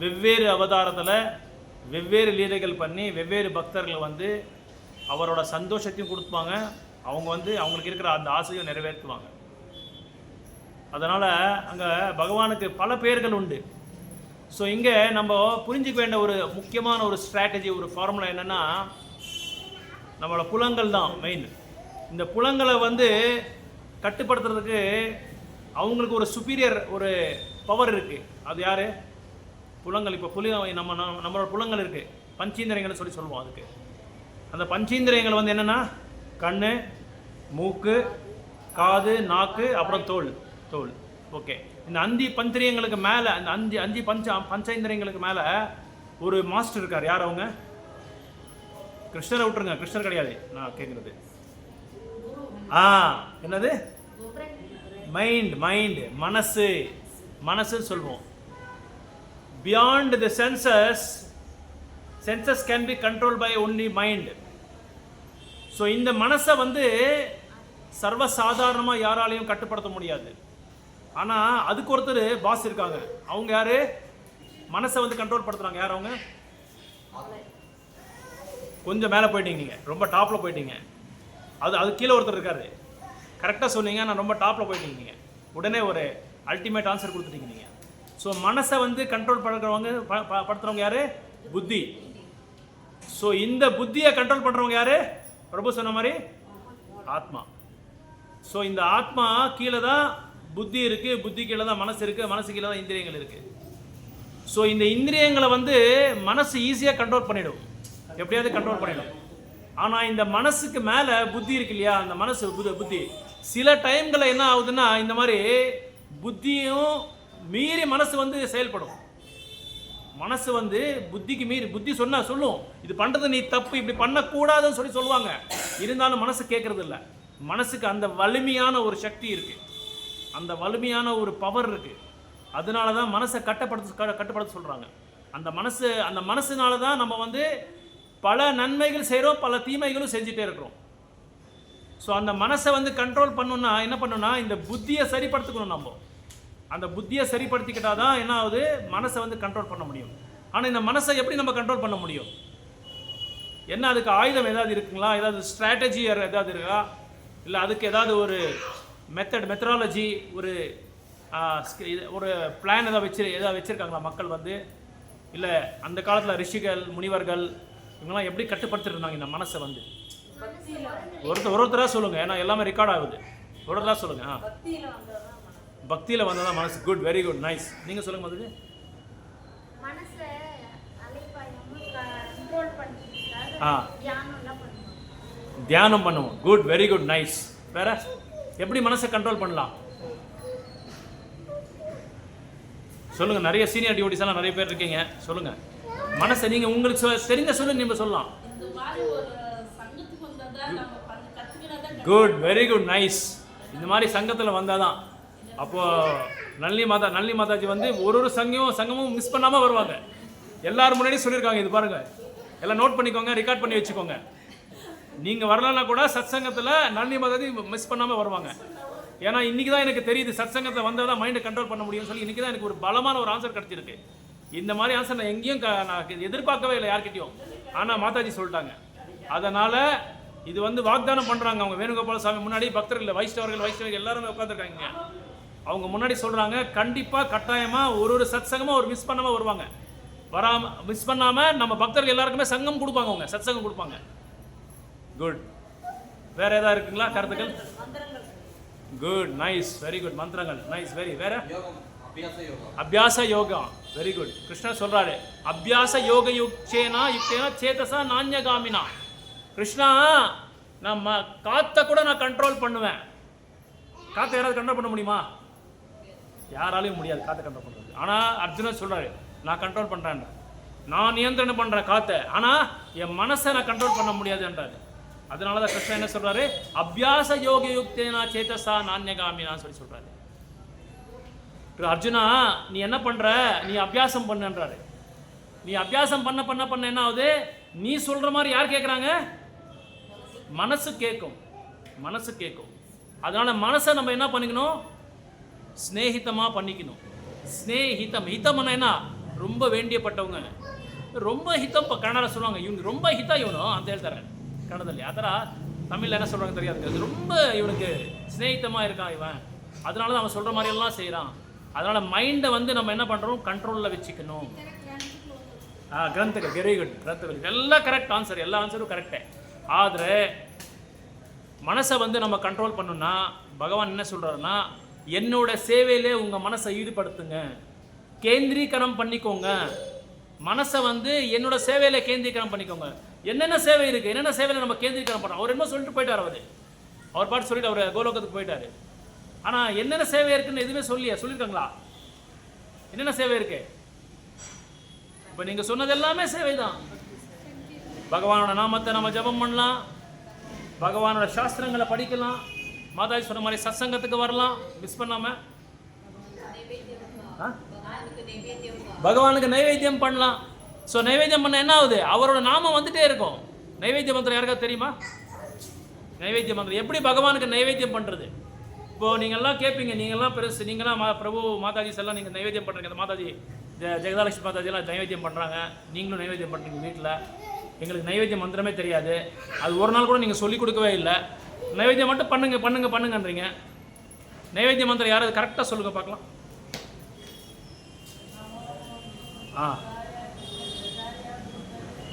வெவ்வேறு அவதாரத்தில் வெவ்வேறு லீலைகள் பண்ணி வெவ்வேறு பக்தர்கள் வந்து அவரோட சந்தோஷத்தையும் கொடுப்பாங்க. அவங்க வந்து அவங்களுக்கு இருக்கிற அந்த ஆசையும் நிறைவேற்றுவாங்க. அதனால் அங்கே பகவானுக்கு பல பேர்கள் உண்டு. ஸோ இங்கே நம்ம புரிஞ்சிக்க வேண்டிய ஒரு முக்கியமான ஒரு ஸ்ட்ராட்டஜி, ஒரு ஃபார்முலா என்னென்னா, நம்மளோட புலங்கள் தான் மெயின். இந்த புலங்களை வந்து கட்டுப்படுத்துறதுக்கு அவங்களுக்கு ஒரு சுப்பீரியர் ஒரு பவர் இருக்குது. அது யார்? புலங்கள். இப்போ நம்மளோட புலங்கள் இருக்குது, பஞ்சீந்திரியங்கள்னு சொல்லுவோம். அதுக்கு அந்த பஞ்சீந்திரியங்கள் வந்து என்னென்னா, கண், மூக்கு, காது, நாக்கு, அப்புறம் தோல். தோல். ஓகே. இந்த அஞ்சு பஞ்சேந்திரியங்களுக்கு மேலே, இந்த அஞ்சு பஞ்சேந்திரியங்களுக்கு மேலே ஒரு மாஸ்டர் இருக்கார். யார் அவங்க? கிருஷ்ணரை விட்டுருங்க, கிருஷ்ணர் கிடையாது நான் கேட்குறது. என்னது? மைண்ட், மனசு சொல்வோம். Beyond the senses can be control by only mind. So இந்த மனசை வந்து சர்வசாதாரணமாக யாராலையும் கட்டுப்படுத்த முடியாது. ஆனால் அதுக்கு ஒருத்தர் பாஸ் இருக்காங்க. அவங்க யாரு? மனசை வந்து கண்ட்ரோல் படுத்துறாங்க. யார் அவங்க? கொஞ்சம் மேலே போயிட்டீங்க, நீங்கள் ரொம்ப டாப்பில் போயிட்டீங்க. அது கீழே ஒருத்தர் இருக்காரு. கரெக்டாக சொன்னீங்க, நான் ரொம்ப டாப்பில் போயிட்டீங்க. நீங்கள் உடனே ஒரு அல்டிமேட் ஆன்சர் கொடுத்துட்டீங்க நீங்கள். ஸோ மனசை வந்து கண்ட்ரோல் படுத்துறவங்க யாரு? புத்தி. ஸோ இந்த புத்தியை கண்ட்ரோல் பண்ணுறவங்க யாரு? பிரபு சொன்ன மாதிரி ஆத்மா. ஸோ இந்த ஆத்மா கீழே தான் புத்தி இருக்குது, புத்தி கீழே தான் மனசு இருக்குது, மனசு கீழே தான் இந்திரியங்கள் இருக்குது. ஸோ இந்த இந்திரியங்களை வந்து மனசு ஈஸியாக கண்ட்ரோல் பண்ணிடும், எப்படியாவது கண்ட்ரோல் பண்ணிடும். ஆனால் இந்த மனசுக்கு மேலே புத்தி இருக்கு இல்லையா, அந்த மனசு புத்தி சில டைம்களில் என்ன ஆகுதுன்னா, இந்த மாதிரி புத்தியும் மீறி மனசு வந்து செயல்படும். மனசு வந்து புத்திக்கு மீறி, புத்தி சொல்லும் இது பண்ணுறது நீ தப்பு, இப்படி பண்ணக்கூடாதுன்னு சொல்லுவாங்க. இருந்தாலும் மனசு கேட்கறது இல்லை. மனசுக்கு அந்த வலிமையான ஒரு சக்தி இருக்கு, அந்த வலிமையான ஒரு பவர் இருக்கு. அதனால தான் மனசை கட்டுப்படுத்த சொல்றாங்க. அந்த மனசுனால தான் நம்ம வந்து பல நன்மைகள் செய்கிறோம், பல தீமைகளும் செஞ்சுட்டே இருக்கிறோம். ஸோ அந்த மனசை வந்து கண்ட்ரோல் பண்ணணும்னா என்ன பண்ணணும்னா, இந்த புத்தியை சரிப்படுத்திக்கணும். நம்ம அந்த புத்தியை சரிப்படுத்திக்கிட்டா தான் என்ன ஆகுது, மனசை வந்து கண்ட்ரோல் பண்ண முடியும். ஆனால் இந்த மனசை எப்படி நம்ம கண்ட்ரோல் பண்ண முடியும்? என்ன அதுக்கு ஆயுதம் ஏதாவது இருக்குங்களா? ஏதாவது ஸ்ட்ராட்டஜி ஏதாவது இருக்கா? இல்லை அதுக்கு ஏதாவது ஒரு மெத்தடாலஜி, ஒரு பிளான் ஏதாவது வச்சுருக்காங்களா மக்கள் வந்து? இல்லை அந்த காலத்தில் ரிஷிகள், முனிவர்கள் இவங்கெல்லாம் எப்படி கட்டுப்படுத்திட்டு இருந்தாங்க இந்த மனசை வந்து? ஒருத்தராக சொல்லுங்கள், ஏன்னா எல்லாமே ரெக்கார்ட் ஆகுது. ஒருத்தராக சொல்லுங்கள். பக்தியில் வந்ததான் மனசு. Good, very good, nice. நீங்கள் சொல்லுங்க அதுக்கு. தியானம் பண்ணுவோம். Good, very good, nice. வேற எப்படி மனசை கண்ட்ரோல் பண்ணலாம் சொல்லுங்க. நிறைய சீனியர் டியூட்டிஸ் எல்லாம் நிறைய பேர் இருக்கீங்க, சொல்லுங்க. மனசை நீங்க உங்களுக்கு தெரிஞ்ச சொல்லுங்க, நீங்க சொல்லலாம். Good, very good, nice. இந்த மாதிரி சங்கத்தில் வந்தாதான். அப்போ நல்லி மாதாஜி வந்து ஒரு சங்கமும் மிஸ் பண்ணாமல் வருவாங்க. எல்லாரும் முன்னாடியும் சொல்லியிருக்காங்க. இது பாருங்க, எல்லாம் நோட் பண்ணிக்கோங்க, ரெக்கார்ட் பண்ணி வச்சுக்கோங்க. நீங்கள் வரலன்னா கூட சத் சங்கத்தில் நல்லி மாதாஜி மிஸ் பண்ணாமல் வருவாங்க. ஏன்னா இன்றைக்கி தான் எனக்கு தெரியுது, சத் சங்கத்தில் வந்தால் தான் மைண்டை கண்ட்ரோல் பண்ண முடியும்னு சொல்லி இன்றைக்கி தான் எனக்கு ஒரு பலமான ஒரு ஆன்சர் கிடச்சிருக்கு. இந்த மாதிரி ஆன்சர் நான் எங்கேயும் நான் எதிர்பார்க்கவே இல்லை யார்கிட்டையும். ஆனால் மாதாஜி சொல்லிட்டாங்க. அதனால் இது வந்து வாக்தானம் பண்ணுறாங்க. அவங்க வேணுகோபால சாமி முன்னாடி பக்தர்கள், வைஷ்ணவர்கள் எல்லாருமே உட்காந்துருக்காங்க. அவங்க முன்னாடி சொல்கிறாங்க, கண்டிப்பாக கட்டாயமாக ஒரு சத் சங்கமாக ஒரு மிஸ் பண்ணாமல் வருவாங்க. மிஸ் பண்ணாமல் நம்ம பக்தர்கள் எல்லாருக்குமே சங்கம் கொடுப்பாங்க, அவங்க சத் சங்கம் கொடுப்பாங்க. குட். வேறு ஏதாவது இருக்குங்களா கருத்துக்கள்? Good, nice, very good. மந்திரங்கள் நைஸ், வெரி. வேற அபியாச யோகா, வெரி குட். கிருஷ்ணர் சொல்றாரு, அபியாச யோக யுக்தேனா சேதசா நான்யகாமினா. கிருஷ்ணா, நான் காற்றை கூட நான் கண்ட்ரோல் பண்ணுவேன். காற்றை யாராவது கண்ட்ரோல் பண்ண முடியுமா? யாராலையும் முடியாது காற்றை கண்ட்ரோல் பண்ணுறது. ஆனால் அர்ஜுனர் சொல்றாரு, நான் கண்ட்ரோல் பண்ணுறேன், நான் நியந்திரணம் பண்ணுறேன் காற்றை, ஆனால் என் மனசை நான் கண்ட்ரோல் பண்ண முடியாதுன்றாரு. அதனால தான் கிருஷ்ணன் என்ன சொல்றாரு, அபியாச யோக யுக்தேனா சேதசா நான்யகாமினான்னு சொல்றாரு. அர்ஜுனா, நீ என்ன பண்ற, நீ அபியாசம் பண்ணுன்றாரு. நீ அபியாசம் பண்ண என்ன ஆகுது, நீ சொல்ற மாதிரி யார் கேட்குறாங்க? மனசு கேட்கும். அதனால மனசை நம்ம என்ன பண்ணிக்கணும், ஸ்நேகிதமாக பண்ணிக்கணும். ஹிதம் என்ன, ரொம்ப வேண்டியப்பட்டவங்க, ரொம்ப ஹிதம். கன்னட சொல்லுவாங்க, இவங்க ரொம்ப ஹிதா ಇವನು ಅಂತ ಹೇಳ್ತಾರೆ ಕನ್ನಡದಲ್ಲಿ. ಆ ಥರ தமிழில் என்ன சொல்கிறாங்க தெரியாது. ரொம்ப இவனுக்கு ஸ்நேகிதமாக இருக்கான் இவன், அதனால தான் அவன் சொல்கிற மாதிரியெல்லாம் செய்கிறான். அதனால் மைண்டை வந்து நம்ம என்ன பண்ணுறோம், கண்ட்ரோலில் வச்சுக்கணும். ಗ್ರಂಥಗಳು, ವೆರಿ ಗುಡ್. ಗ್ರಂಥಗಳು ಎಲ್ಲ ಕರೆಕ್ಟ್ ಆನ್ಸರ್, ಎಲ್ಲ ಆನ್ಸರು ಕರೆಕ್ಟೇ. ಆದರೆ மனசை வந்து நம்ம கண்ட்ரோல் பண்ணணும்னா பகவான் என்ன சொல்கிறாருன்னா, என்னோட சேவையிலே உங்கள் மனசை ஈடுபடுத்துங்க, கேந்திரீகரம் பண்ணிக்கோங்க. மனசை வந்து என்னோட சேவையில் கேந்திரீகரம் பண்ணிக்கோங்க. என்னென்ன சேவை இருக்குது, என்னென்ன சேவையில் நம்ம கேந்திரீகரம் பண்ணுறோம், அவர் என்ன சொல்லிட்டு போயிட்டார். அவர் அவர் பாட்டு சொல்லிட்டு அவர் கோலோகத்துக்கு போயிட்டாரு. ஆனால் என்னென்ன சேவை இருக்குன்னு எதுவுமே சொல்லியிருக்காங்களா? என்னென்ன சேவை இருக்கு? இப்போ நீங்கள் சொன்னது எல்லாமே சேவை தான். பகவானோட நாமத்தை நம்ம ஜபம் பண்ணலாம், பகவானோட சாஸ்திரங்களை படிக்கலாம், மாதாஜி சொன்ன மாதிரி சத்சங்கத்துக்கு வரலாம் மிஸ் பண்ணாமல், பகவானுக்கு நைவேத்தியம் பண்ணலாம். ஸோ நைவேத்தியம் பண்ண என்ன ஆகுது? அவரோட நாமம் வந்துட்டே இருக்கும். நைவேத்திய மந்திரம் யாருக்காவது தெரியுமா? நைவேத்திய மந்திரம் எப்படி பகவானுக்கு நைவேத்தியம் பண்ணுறது? இப்போது நீங்கள்லாம் கேட்பீங்க, நீங்கள்லாம் பெருசு, நீங்களாம் பிரபு மாதாஜிஸ் எல்லாம் நீங்கள் நைவேத்தியம் பண்ணுறீங்க. அந்த மாதாஜி ஜெகதாலட்சுமி மாதாஜிலாம் நைவேத்தியம் பண்ணுறாங்க, நீங்களும் நைவேத்தியம் பண்ணுறீங்க வீட்டில். எங்களுக்கு நைவேத்திய மந்திரமே தெரியாது, அது ஒரு நாள் கூட நீங்கள் சொல்லிக் கொடுக்கவே இல்லை. நைவேத்தியம் மட்டும் பண்ணுங்கன்றீங்க. நைவேத்திய மந்திரம் யாராவது கரெக்டாக சொல்லுங்கள் பார்க்கலாம்.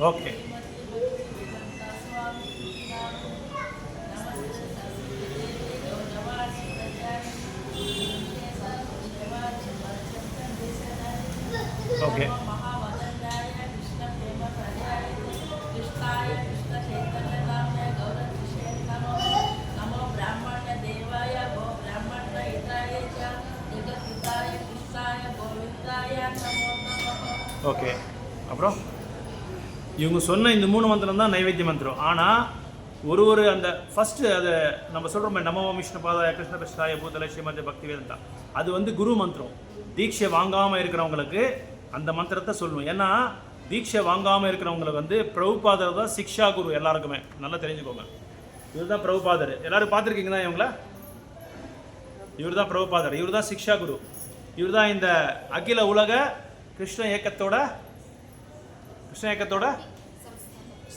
ஓகே. ஓகே. ஓகே. அப்புறம் இவங்க சொன்ன இந்த 3 மந்திரம் தான் நைவேத்திய மந்திரம். ஆனால் ஒரு அந்த ஃபஸ்ட்டு அதை நம்ம சொல்கிறோமே, நமோ விஷ்ணு பாதாய கிருஷ்ண கிருஷ்ணாய பூதலை ஸ்ரீமதி பக்தி வேதந்தா, அது வந்து குரு மந்திரம். தீட்சை வாங்காமல் இருக்கிறவங்களுக்கு அந்த மந்திரத்தை சொல்லணும். ஏன்னா தீட்சை வாங்காமல் இருக்கிறவங்களுக்கு வந்து பிரபுபாதர் தான் சிக்ஷா குரு. எல்லாருக்குமே நல்லா தெரிஞ்சுக்கோங்க, இவர் தான் பிரபுபாதர். எல்லோரும் பார்த்துருக்கீங்களா இவங்கள? இவர் தான் பிரபுபாதர், இவர் தான் சிக்ஷா குரு. இவர் தான் இந்த அகில உலக கிருஷ்ண இயக்கத்தோட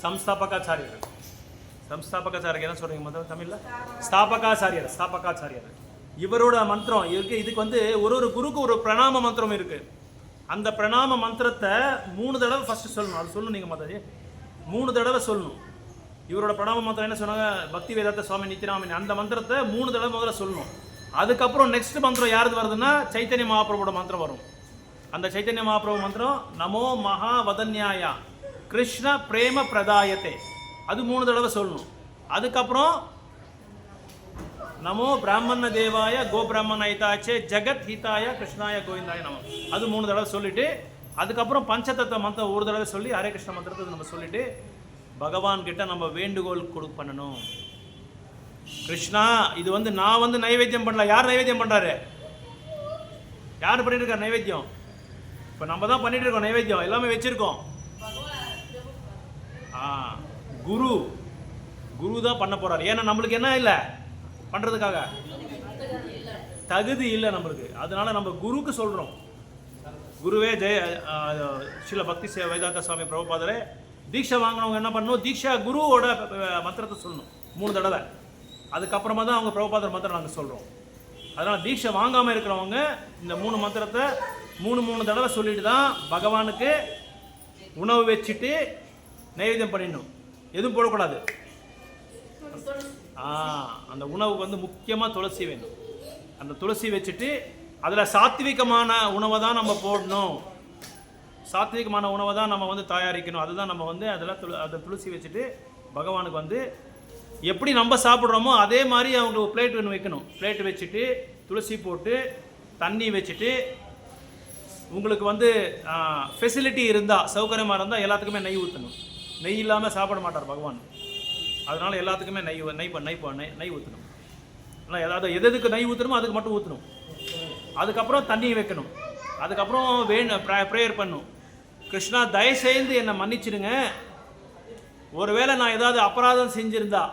சம்ஸ்தாபகாச்சாரியர். சம்ஸ்தாபகாச்சாரியர் என்ன சொல்கிறீங்க மந்திரம் தமிழில்? ஸ்தாபகாச்சாரியர். இவரோட மந்திரம் இருக்குது. இதுக்கு வந்து ஒரு குருக்கு ஒரு பிரணாம மந்திரம் இருக்குது. அந்த பிரணாம மந்திரத்தை 3 தடவை ஃபஸ்ட்டு சொல்லணும். அது சொல்லணும் நீங்கள் மாதாஜி, 3 தடவை சொல்லணும். இவரோட பிரணாம மந்திரம் என்ன சொன்னாங்க? பக்தி வேதாந்த சுவாமி நித்யராமன். அந்த மந்திரத்தை 3 தடவை முதல்ல சொல்லணும். அதுக்கப்புறம் நெக்ஸ்ட் மந்திரம் யாருக்கு வருதுன்னா சைத்தன்ய மகாபிரபுவோட மந்திரம் வரும். அந்த சைத்தன்ய மகாபிரபு மந்திரம் நமோ மகா வதன்யாய கிருஷ்ண பிரேம பிரதாயத்தே, அது 3 தடவை சொல்லணும். அதுக்கப்புறம் நமோ பிராமண தேவாய கோ பிராமண ஹிதாச்சே ஜெகத் ஹிதாய கிருஷ்ணாய கோவிந்தாய நமோ, அது 3 தடவை சொல்லிட்டு அதுக்கப்புறம் பஞ்சதத்துவ மந்திரம் 1 தடவை சொல்லி ஹரே கிருஷ்ண மந்திரத்தை நம்ம சொல்லிட்டு பகவான் கிட்ட நம்ம வேண்டுகோள் பண்ணணும். கிருஷ்ணா, இது வந்து நான் வந்து நைவேத்தியம் பண்ணல. யார் நைவேத்தியம் பண்ணுறாரு? யார் பண்ணிட்டு இருக்காரு நைவேத்தியம்? இப்போ நம்ம தான் பண்ணிட்டு இருக்கோம் நைவேத்தியம், எல்லாமே வச்சிருக்கோம். குரு தான் பண்ண போறாரு. ஏன்னா நம்மளுக்கு என்ன இல்லை பண்றதுக்காக தகுதி இல்லை நம்மளுக்கு. அதனால நம்ம குருக்கு சொல்றோம். குருவே ஸ்ரீல பக்தி வேதாந்த சுவாமி பிரபுபாதரே, தீட்சை வாங்கினவங்க என்ன பண்ணணும்? தீட்சா குருவோட மந்திரத்தை சொல்லணும் 3 தடவை. அதுக்கப்புறமா தான் அவங்க பிரபுபாதர் மந்திரம் நாங்கள் சொல்கிறோம். அதனால் தீட்சை வாங்காமல் இருக்கிறவங்க இந்த 3 மந்திரத்தை 3 தடவை சொல்லிட்டு தான் பகவானுக்கு உணவு வச்சுட்டு நைவேத்தியம் பண்ணிடணும். எதுவும் போடக்கூடாது. அந்த உணவுக்கு வந்து முக்கியமாக துளசி வேணும். அந்த துளசி வச்சுட்டு அதில் சாத்விகமான உணவை தான் நம்ம போடணும். சாத்விகமான உணவை தான் நம்ம வந்து தயாரிக்கணும். அதுதான் நம்ம வந்து அதில் துளசி வச்சுட்டு பகவானுக்கு வந்து எப்படி நம்ம சாப்பிட்றோமோ அதே மாதிரி அவங்க பிளேட் ஒன்று வைக்கணும். பிளேட் வச்சுட்டு துளசி போட்டு தண்ணி வச்சுட்டு, உங்களுக்கு வந்து ஃபெசிலிட்டி இருந்தால் சௌகரியமாக இருந்தால் எல்லாத்துக்குமே நெய் ஊற்றணும். நெய் இல்லாமல் சாப்பிட மாட்டார் பகவான். அதனால் எல்லாத்துக்குமே நெய் ஊற்றணும். ஆனால் ஏதாவது எதுக்கு நெய் ஊற்றணுமோ அதுக்கு மட்டும் ஊற்றணும். அதுக்கப்புறம் தண்ணி வைக்கணும். அதுக்கப்புறம் ப்ரேயர் பண்ணணும். கிருஷ்ணா, தயவுசெய்து என்னை மன்னிச்சிடுங்க. ஒருவேளை நான் ஏதாவது அபராதம் செஞ்சுருந்தா,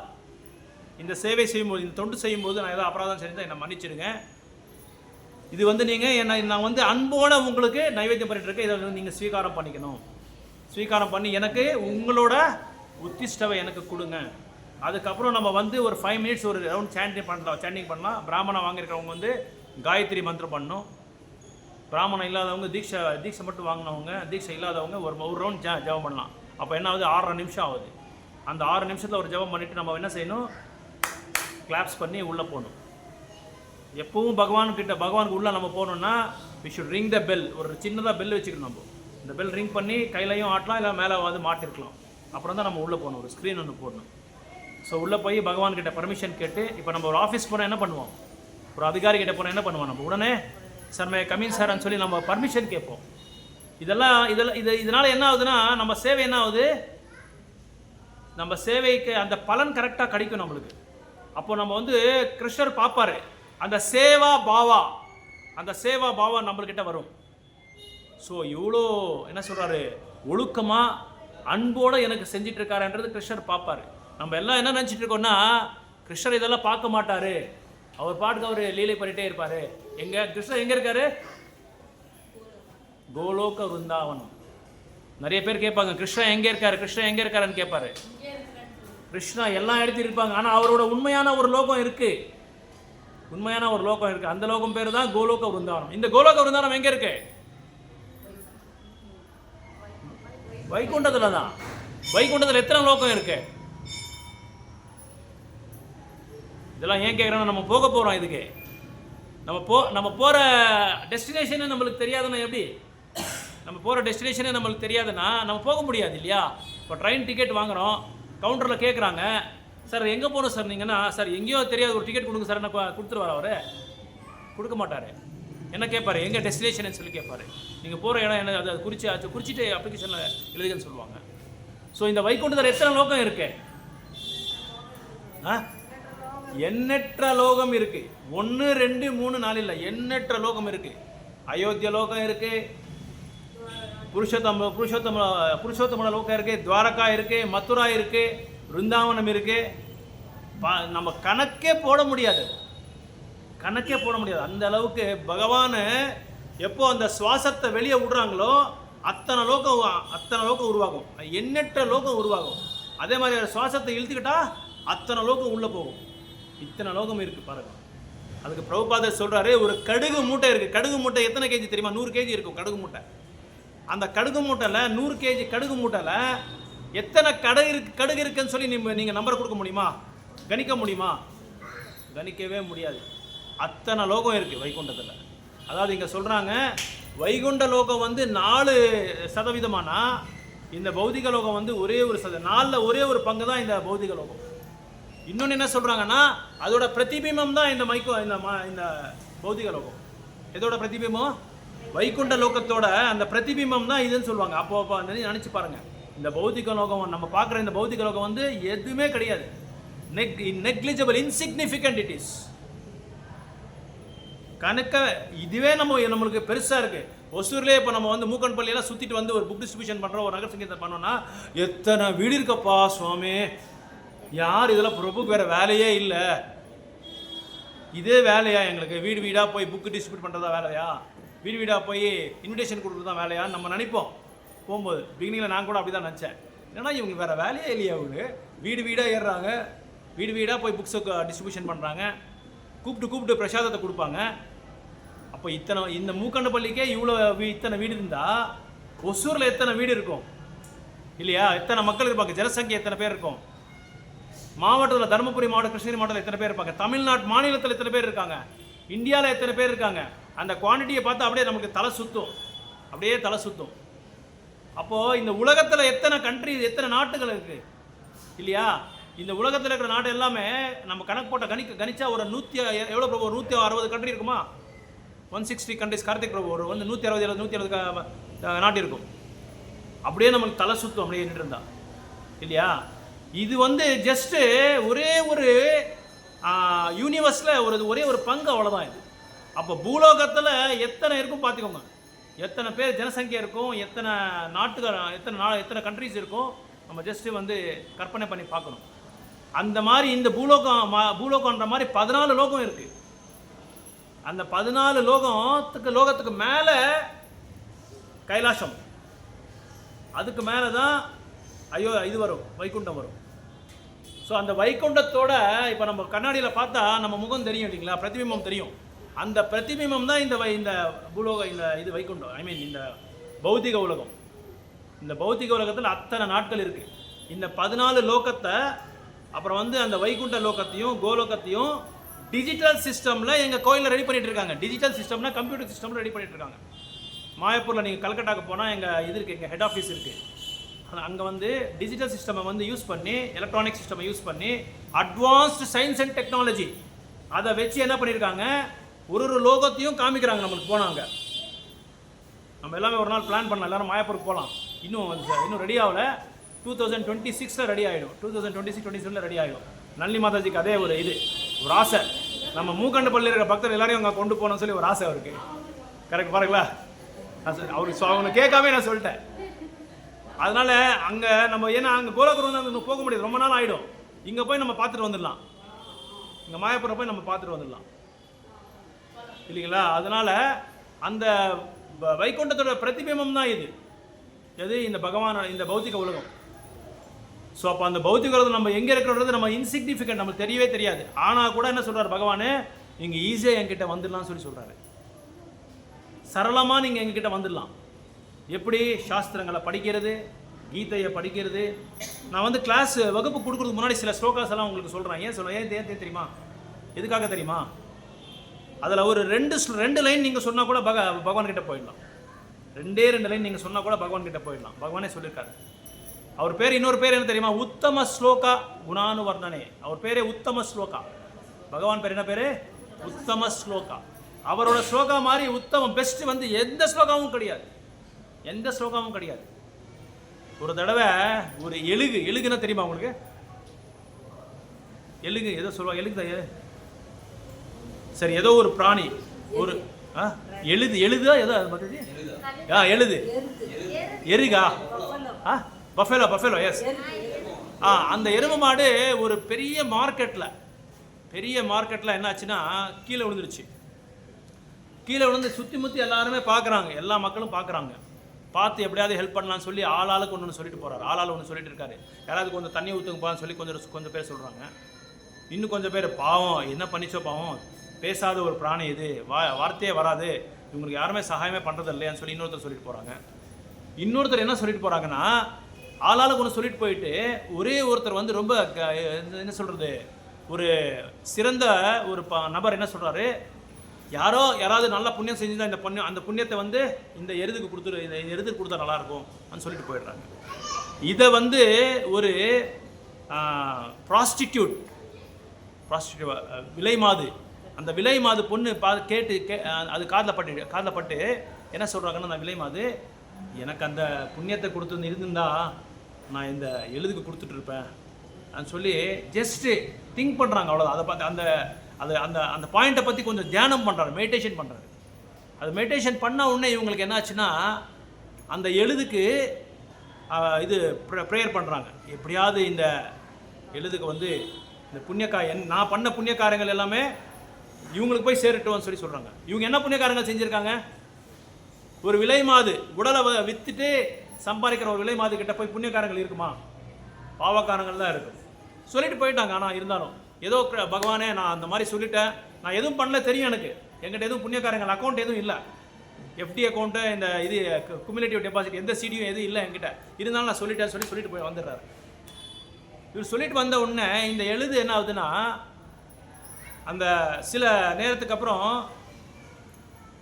இந்த சேவை செய்யும்போது, இந்த தொண்டு செய்யும்போது நான் ஏதாவது அபராதம் செஞ்சுருந்தா என்னை மன்னிச்சிடுங்க. இது வந்து நீங்கள் நான் வந்து அன்போடு உங்களுக்கு நைவேத்தியம் பண்ணிட்டு இருக்கேன். இதை வந்து நீங்கள் ஸ்வீகாரம் பண்ணிக்கணும். ஸ்வீகாரம் பண்ணி எனக்கு உங்களோட உத்திஷ்டவை எனக்கு கொடுங்க. அதுக்கப்புறம் நம்ம வந்து ஒரு 5 மினிட்ஸ் ஒரு ரவுண்ட் சாண்டிங் பண்ணலாம். பிராமணம் வாங்கியிருக்கிறவங்க வந்து காயத்ரி மந்திரம் பண்ணணும். பிராமணம் இல்லாதவங்க தீட்சை மட்டும் வாங்கினவங்க, தீட்சை இல்லாதவங்க ஒரு ரவுண்ட் ஜபம் பண்ணலாம். அப்போ என்ன ஆகுது? 6.5 நிமிஷம் ஆகுது. அந்த 6 நிமிஷத்தில் ஒரு ஜபம் பண்ணிவிட்டு நம்ம என்ன செய்யணும்? கிளாப்ஸ் பண்ணி உள்ளே போகணும். எப்பவும் பகவானுக்கு உள்ளே நம்ம போகணுன்னா we should ring the bell. ஒரு சின்னதாக பெல் வச்சுக்கணும். நம்ம இந்த பெல் ரிங் பண்ணி கையிலையும் ஆட்டலாம், இல்லை மேலே வந்து மாட்டிருக்கலாம். அப்புறம் தான் நம்ம உள்ளே போகணும். ஒரு ஸ்க்ரீன் ஒன்று போடணும். ஸோ உள்ளே போய் பகவான்கிட்ட பர்மிஷன் கேட்டு, இப்போ நம்ம ஒரு ஆஃபீஸ் போனால் என்ன பண்ணுவோம், ஒரு அதிகாரி கிட்ட போனால் என்ன பண்ணுவோம், நம்ம உடனே சார் மே கமின் சார்ன்னு சொல்லி நம்ம பர்மிஷன் கேட்போம். இதனால் என்ன ஆகுதுன்னா, நம்ம சேவை என்ன ஆகுது, நம்ம சேவைக்கு அந்த பலன் கரெக்டாக கிடைக்கும் நம்மளுக்கு. அப்போ நம்ம வந்து கிருஷ்ணர் பார்ப்பாரு, அந்த சேவா பாவா நம்மள்கிட்ட வரும். ஸோ இவ்வளோ என்ன சொல்கிறாரு, ஒழுக்கமாக அன்போடு எனக்கு செஞ்சிட்டு இருக்காருன்றது கிருஷ்ணர் பார்ப்பாரு. நம்ம எல்லாம் என்ன நினச்சிட்டு இருக்கோம்னா, கிருஷ்ணர் இதெல்லாம் பார்க்க மாட்டார், அவர் பாட்டுக்கு அவர் லீலை பண்ணிகிட்டே இருப்பார். கிருஷ்ணர் எங்கே இருக்காரு, கோலோக விருந்தாவனம். நிறைய பேர் கேட்பாங்க, கிருஷ்ணா எங்கே இருக்காருன்னு கேட்பாரு. கிருஷ்ணா எல்லா இடத்துலையும் இருப்பாங்க, ஆனால் அவரோட உண்மையான ஒரு லோகம் இருக்குது. அந்த லோகம் பேர் தான் கோலோக விருந்தாவனம். இந்த கோலோக விருந்தாவனம் எங்கே இருக்கு, வைகுண்டத்தில் தான். வைகுண்டத்தில் எத்தனை லோகம் இருக்கு, இதெல்லாம் ஏன் கேட்குறோன்னா, நம்ம போக போகிறோம். இதுக்கு நம்ம போகிற டெஸ்டினேஷனே நம்மளுக்கு தெரியாதுன்னா எப்படி, நம்ம போகிற டெஸ்டினேஷனே நம்மளுக்கு தெரியாதுன்னா நம்ம போக முடியாது இல்லையா. இப்போ ட்ரெயின் டிக்கெட் வாங்குகிறோம், கவுண்டரில் கேட்குறாங்க, சார் எங்கே போகணும் சார் நீங்கன்னா, சார் எங்கேயோ தெரியாது ஒரு டிக்கெட் கொடுங்க சார், என்ன கொடுத்துருவார் அவர், கொடுக்க மாட்டார். என்ன கேட்பார், எங்கே டெஸ்டினேஷன் சொல்லி கேட்பார். நீங்கள் போகிற இடம் என்ன, அதை குறிச்சிட்டு அப்ளிகேஷனில் எழுதுங்கன்னு சொல்லுவாங்க. ஸோ இந்த வைகுண்டத்தில் எத்தனை லோகம் இருக்கு, எண்ணற்ற லோகம் இருக்கு. 1 2 3 4 இல்லை, எண்ணற்ற லோகம் இருக்கு. அயோத்தியா லோகம் இருக்கு, புருஷோத்தம லோகம் இருக்கு, துவாரகா இருக்கு, மதுரா இருக்கு, விருந்தாவனம் இருக்கு. நம்ம கணக்கே போட முடியாது. அந்த அளவுக்கு பகவான் எப்போ அந்த சுவாசத்தை வெளியே விடுறாங்களோ அத்தனை லோகம் உருவாகும், எண்ணற்ற லோகம் உருவாகும். அதே மாதிரி சுவாசத்தை இழுத்துக்கிட்டா அத்தனை லோகம் உள்ளே போகும். இத்தனை லோகம் இருக்கு பாருங்க. அதுக்கு பிரபுபாதர் சொல்றாரு, ஒரு கடுகு மூட்டை இருக்கு. கடுகு மூட்டை எத்தனை கேஜி தெரியுமா, 100 கேஜி இருக்கும் கடுகு மூட்டை. அந்த கடுகு மூட்டையில் 100 கேஜி கடுகு மூட்டையில் எத்தனை கடுகு இருக்குன்னு சொல்லி நீங்கள் நம்பர் கொடுக்க முடியுமா, கணிக்க முடியுமா? கணிக்கவே முடியாது. அத்தனை லோகம் இருக்குது வைகுண்டத்தில். அதாவது இங்கே சொல்கிறாங்க, வைகுண்ட லோகம் வந்து 4% இந்த பௌதிக லோகம் வந்து ஒரே ஒரு 4ல் ஒரே ஒரு பங்கு தான் இந்த பௌதிக லோகம். இன்னொன்று என்ன சொல்கிறாங்கன்னா, அதோட பிரதிபிம்பம் தான் இந்த இந்த பௌதிக லோகம். எதோட பிரதிபிம்பம், வைகுண்ட லோகத்தோட அந்த பிரதிபிம்பம் தான் இதுன்னு சொல்லுவாங்க. அப்போ நினச்சி பாருங்கள், இந்த பௌதிக லோகம் நம்ம பார்க்குற இந்த பௌதிக லோகம் வந்து எதுவுமே கிடையாது, நெக்லிஜிபிள், இன்சிக்னிஃபிகண்ட் இட் இஸ். இதுவே நம்மளுக்கு பெருசாக இருக்குது. ஒசூர்லேயே இப்போ நம்ம வந்து மூக்கன்பள்ளியெல்லாம் சுற்றிட்டு வந்து ஒரு புக் டிஸ்ட்ரிபியூஷன் பண்ணுறோம், ஒரு நகர் சங்கீதத்தை பண்ணோன்னா எத்தனை வீடு இருக்கப்பா சுவாமி, யார் இதெல்லாம் பிரபுக்கு வேறு வேலையே இல்லை, இதே வேலையா எங்களுக்கு, வீடு வீடாக போய் புக்கு டிஸ்ட்ரிபியூட் பண்ணுறதா வேலையா, வீடு வீடாக போய் இன்விடேஷன் கொடுக்குறது தான் வேலையான்னு நம்ம நினைப்போம். போகும்போது பிகினிங்கில் நான் கூட அப்படி தான் நினச்சேன், ஏன்னா இவங்க வேறு வேலையே இல்லையா, அவங்க வீடு வீடாக ஏறுறாங்க, வீடு வீடாக போய் புக்ஸை டிஸ்ட்ரிபியூஷன் பண்ணுறாங்க, கூப்பிட்டு பிரசாதத்தை கொடுப்பாங்க. அப்போ இந்த மூக்கண்டப்பள்ளிக்கே இத்தனை வீடு இருந்தால் ஒசூரில் எத்தனை வீடு இருக்கும் இல்லையா, எத்தனை மக்கள் இருப்பாங்க, ஜனசங்கியா எத்தனை பேர் இருக்கும், மாவட்டத்தில் தருமபுரி மாவட்டம், கிருஷ்ணகிரி மாவட்டத்தில் எத்தனை பேர் இருப்பாங்க, தமிழ்நாடு மாநிலத்தில் எத்தனை பேர் இருக்காங்க, இந்தியாவில் எத்தனை பேர் இருக்காங்க. அந்த குவான்டிட்டியை பார்த்தா அப்படியே நமக்கு தலை சுற்றும். அப்போது இந்த உலகத்தில் எத்தனை கண்ட்ரி, எத்தனை நாட்டுகள் இருக்குது இல்லையா. இந்த உலகத்தில் இருக்கிற நாடு எல்லாமே நம்ம கணக்கு போட்ட கணிச்சா ஒரு 160 கண்ட்ரி இருக்குமா, 160 கண்ட்ரிஸ். கார்த்திக் பிரபு ஒரு வந்து 160 நாட்டு இருக்கும். அப்படியே நம்மளுக்கு தலை சுற்றும் அப்படியே இருந்தா இல்லையா. இது வந்து ஜஸ்ட்டு ஒரே ஒரு யூனிவர்ஸில் ஒரே ஒரு பங்கு, அவ்வளோதான் இது. அப்போ பூலோகத்தில் எத்தனை இருக்கும் பார்த்துக்கோங்க, எத்தனை பேர் ஜனசங்கியா இருக்கும், எத்தனை நாட்டுகள், எத்தனை கண்ட்ரிஸ் இருக்கும், நம்ம ஜஸ்ட்டு வந்து கற்பனை பண்ணி பார்க்கணும். அந்த மாதிரி இந்த பூலோகம்ன்ற மாதிரி 14 லோகம் இருக்குது. அந்த 14 லோகத்துக்கு மேலே கைலாசம், அதுக்கு மேலே தான் இது வரும், வைகுண்டம் வரும். ஸோ அந்த வைகுண்டத்தோட இப்போ நம்ம கண்ணாடியில் பார்த்தா நம்ம முகம் தெரியும் இல்லைங்களா, பிரதிபிம்பம் தெரியும். அந்த பிரதிபிம்பம் தான் இந்த பூலோகம், இது வைகுண்டம், இந்த பௌத்திக உலகம். இந்த பௌத்திக உலகத்தில் அத்தனை நாட்கள் இருக்குது. இந்த 14 லோகத்தை அப்புறம் வந்து அந்த வைகுண்ட லோகத்தையும் கோலோகத்தையும் டிஜிட்டல் சிஸ்டமில் எங்கள் கோயிலில் ரெடி பண்ணிகிட்டு இருக்காங்க. டிஜிட்டல் சிஸ்டம்னா கம்ப்யூட்டர் சிஸ்டமில் ரெடி பண்ணிகிட்டு இருக்காங்க. மாயப்பூரில் நீங்கள் கல்கட்டாவுக்கு போனால் எங்கள் இது இருக்குது, எங்கள் ஹெட் ஆஃபீஸ் இருக்குது. அங்கே வந்து டிஜிட்டல் சிஸ்டமை வந்து யூஸ் பண்ணி, எலக்ட்ரானிக் சிஸ்டமை யூஸ் பண்ணி, அட்வான்ஸ்டு சயின்ஸ் அண்ட் டெக்னாலஜி அதை வச்சு என்ன பண்ணியிருக்காங்க, ஒரு லோகத்தையும் காமிக்கிறாங்க நம்மளுக்கு. போனாங்க நம்ம எல்லாமே ஒரு நாள் பிளான் பண்ணலாம், எல்லாரும் மாயாப்பூருக்கு போகலாம். இன்னும் ரெடி ஆகல. 2026 ரெடி ஆகிடும். 2026-27 ரெடி ஆகிடும். நளினி மாதாஜிக்கு அதே ஒரு ஆசை. நம்ம மூக்கண்டப்பள்ளியில் இருக்கிற பக்தர் எல்லாரையும் அங்கே கொண்டு போகணும்னு சொல்லி ஒரு ஆசை அவருக்கு. கரெக்ட் பாருங்களா? அவருக்கு அவங்க கேட்காம நான் சொல்லிட்டேன். அதனால் அங்கே நம்ம ஏன்னா அங்கே கோலகுரு வந்து போக முடியாது, ரொம்ப நாள் ஆகிடும். இங்கே போய் நம்ம பார்த்துட்டு வந்துடலாம். இங்கே மாயாபுரம் போய் நம்ம பார்த்துட்டு வந்துடலாம் இல்லைங்களா? அதனால் அந்த வைகுண்டத்தோட பிரதிபிம்பம் தான் இது. எது? இந்த பகவான், இந்த பௌத்திக உலகம். ஸோ அப்போ அந்த பௌத்திக உலகம் நம்ம எங்கே இருக்கிறது நம்ம இன்சிக்னிஃபிகண்ட், நமக்கு தெரியவே தெரியாது. ஆனால் கூட என்ன சொல்கிறார் பகவான், நீங்கள் ஈஸியாக என்கிட்ட வந்துடலாம்னு சொல்கிறாரு. சரளமாக நீங்கள் எங்ககிட்ட வந்துடலாம். எப்படி? சாஸ்திரங்களை படிக்கிறது, கீதையை படிக்கிறது. நான் வந்து கிளாஸ் வகுப்பு கொடுக்குறதுக்கு முன்னாடி சில ஸ்லோகாஸ் எல்லாம் உங்களுக்கு சொல்கிறேன். ஏன் தெரியுமா? எதுக்காக தெரியுமா? அதில் ஒரு ரெண்டு லைன் நீங்கள் சொன்னால் கூட பகவான்கிட்ட போயிடலாம். ரெண்டு லைன் நீங்கள் சொன்னால் கூட பகவான்கிட்ட போயிடலாம். பகவானே சொல்லியிருக்காரு. அவர் பேர், இன்னொரு பேர் என்ன தெரியுமா? உத்தம ஸ்லோகா குணானுவர்ணனே. அவர் பேரே உத்தம ஸ்லோகா. பகவான் பேர் என்ன பேர்? உத்தம ஸ்லோகா. அவரோட ஸ்லோகா மாதிரி உத்தமம், பெஸ்ட் வந்து எந்த ஸ்லோகாவும் கிடையாது. எந்த ஸ்லோகாவும் கிடையாது. ஒரு தடவை ஒரு எழுகுன்னா தெரியுமா உங்களுக்கு? எழுகு ஏதோ சொல்லுவாங்க, எழுது சரி, ஏதோ ஒரு பிராணி, ஒரு எழுதா ஏதோ அது மாதிரி எழுது எருகா பஃபேலோ எஸ். அந்த எருமை மாடு ஒரு பெரிய மார்க்கெட்டில் என்ன ஆச்சுன்னா கீழே விழுந்துருச்சு. கீழே விழுந்து சுற்றி முற்றி எல்லாருமே பார்க்குறாங்க, எல்லா மக்களும் பார்க்குறாங்க. பார்த்து எப்படியாவது ஹெல்ப் பண்ணலான்னு சொல்லி ஆளாளுக்கு ஒன்று சொல்லிட்டு போகிறாரு. ஒன்று சொல்லிட்டு இருக்காரு, யாராவது கொஞ்சம் தண்ணி ஊற்றுங்கப்பான்னு சொல்லி கொஞ்சம் பேர் சொல்கிறாங்க. இன்னும் கொஞ்சம் பேர் பாவம் என்ன பண்ணிச்சோ பாவம், பேசாத ஒரு பிராணி இது, வார்த்தையே வராது, இவங்களுக்கு யாருமே சகாயமே பண்ணுறது இல்லையான்னு சொல்லி இன்னொருத்தர் சொல்லிட்டு போகிறாங்க. இன்னொருத்தர் என்ன சொல்லிட்டு போகிறாங்கன்னா, ஆளாளுக்கு ஒன்று சொல்லிட்டு போயிட்டு ஒரே ஒருத்தர் வந்து ரொம்ப என்ன சொல்கிறது, ஒரு சிறந்த ஒரு நபர் என்ன சொல்கிறாரு, யாராவது நல்லா புண்ணியம் செஞ்சுதான் அந்த புண்ணியத்தை வந்து இந்த எருதுக்கு கொடுத்தா நல்லாயிருக்கும் அப்படின்னு சொல்லிட்டு போயிடுறாங்க. இதை வந்து ஒரு ப்ராஸ்டிடியூட் விலை மாது, அந்த விலை மாது பொண்ணு கேட்டு அது காதில் பட்டு என்ன சொல்கிறாங்கன்னா, அந்த விலை மாது எனக்கு அந்த புண்ணியத்தை கொடுத்து இருந்திருந்தா நான் இந்த எழுதுக்கு கொடுத்துட்டு இருப்பேன் அப்படின்னு சொல்லி ஜஸ்ட்டு திங்க் பண்ணுறாங்க. அவ்வளோதான். அதை பார்த்து அந்த அந்த பாயிண்ட்டை பற்றி கொஞ்சம் தியானம் பண்ணுறாரு, மெடிடேஷன் பண்ணுறாரு. அது மெடிடேஷன் பண்ண உடனே இவங்களுக்கு என்னாச்சுன்னா அந்த எழுதுக்கு ப்ரேயர் பண்ணுறாங்க. எப்படியாவது இந்த எழுதுக்கு வந்து இந்த நான் பண்ண புண்ணியக்காரங்கள் எல்லாமே இவங்களுக்கு போய் சேரட்டும்னு சொல்லி சொல்கிறாங்க. இவங்க என்ன புண்ணியக்காரங்கள் செஞ்சுருக்காங்க? ஒரு விலை மாது உடலை விற்றுட்டு சம்பாதிக்கிற ஒரு விலை மாது கிட்ட போய் புண்ணியக்காரங்கள் இருக்குமா? பாவக்காரங்கள் தான் இருக்கும். சொல்லிட்டு போயிட்டாங்க. ஆனால் இருந்தாலும் ஏதோ பகவானே நான் அந்த மாதிரி சொல்லிட்டேன், நான் எதுவும் பண்ணல தெரியும், எனக்கு எங்கிட்ட எதுவும் புண்ணியக்காரங்கள் அக்கௌண்ட் எதுவும் இல்லை, எஃப்டி அக்கௌண்ட்டு இந்த குமுலேட்டிவ் டெபாசிட் எந்த சிடியும் எதுவும் இல்லை என்கிட்ட, இருந்தாலும் நான் சொல்லிட்டு போய் வந்துடுறாரு. இவர் சொல்லிட்டு வந்த உடனே இந்த எழுது என்ன ஆகுதுன்னா, அந்த சில நேரத்துக்கு அப்புறம்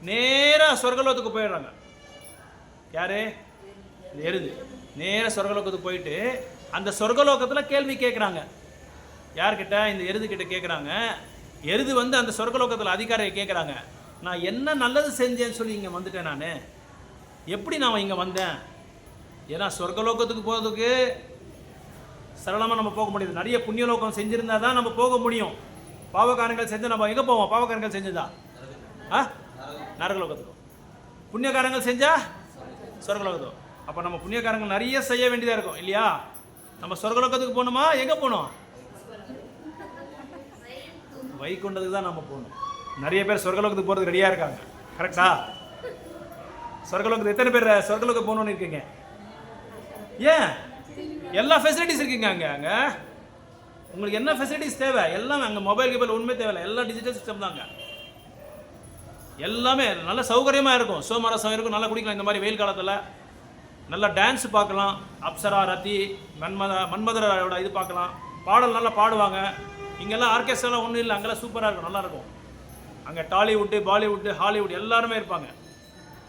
நேராக சொர்க்கலோகத்துக்கு போயிடுறாங்க. யாரு? இந்த எருது நேராக சொர்க்கலோகத்துக்கு போயிட்டு அந்த சொர்க்கலோகத்தில் கேள்வி கேட்குறாங்க. யார்கிட்ட? இந்த எருது கிட்ட கேட்குறாங்க. எருது வந்து அந்த சொர்க்கலோகத்தில் அதிகாரியை கேட்குறாங்க, நான் என்ன நல்லது செஞ்சேன்னு சொல்லி இங்கே வந்துட்டேன், நான் எப்படி நான் இங்கே வந்தேன்? ஏன்னா சொர்க்கலோகத்துக்கு போகிறதுக்கு சரளமாக நம்ம போக முடியாது, நிறைய புண்ணியலோகம் செஞ்சுருந்தா தான் நம்ம போக முடியும். பாவகாரங்கள் செஞ்சு நம்ம எங்கே போவோம்? பாவகாரங்கள் செஞ்சுதா நரகலோகத்துக்கு, புண்ணியகாரங்கள் செஞ்சா சொர்க்கலோகத்துக்கு. அப்போ நம்ம புண்ணியகாரங்கள் நிறைய செய்ய வேண்டியதாக இருக்கும் இல்லையா? நம்ம சொர்க்கலோகத்துக்கு போகணுமா? எங்கே போகணும்? வைகுண்டத்துக்கு தான் நம்ம போகணும். நிறைய பேர் சொர்க்கலோகத்துக்கு போகிறதுக்கு ரெடியாக இருக்காங்க. கரெக்டா? சொர்க்கலோகத்துக்கு எத்தனை பேர் சொர்க்கலோகத்துக்கு போகணுன்னு இருக்கீங்க? ஏன்? எல்லா ஃபெசிலிட்டிஸ் இருக்குங்க அங்கே உங்களுக்கு என்ன ஃபெசிலிட்டிஸ் தேவை எல்லாமே அங்கே மொபைல் ஒன்றுமே தேவையில்லை, எல்லாம் டிஜிட்டல் சிஸ்டம் தாங்க. எல்லாமே நல்ல சௌகரியமாக இருக்கும். சோமரசம் இருக்கும், நல்லா குடிக்கலாம். இந்த மாதிரி வெயில் காலத்தில் நல்லா டான்ஸ் பார்க்கலாம். அப்சரா, ரத்தி, மன்மதரோட இது பார்க்கலாம். பாடல் நல்லா பாடுவாங்க. இங்கெல்லாம் ஆர்கெஸ்ட்ராலாம் ஒன்றும் இல்லை, அங்கெல்லாம் சூப்பராக இருக்கும், நல்லாயிருக்கும். அங்கே டாலிவுட்டு, பாலிவுட்டு, ஹாலிவுட் எல்லாருமே இருப்பாங்க.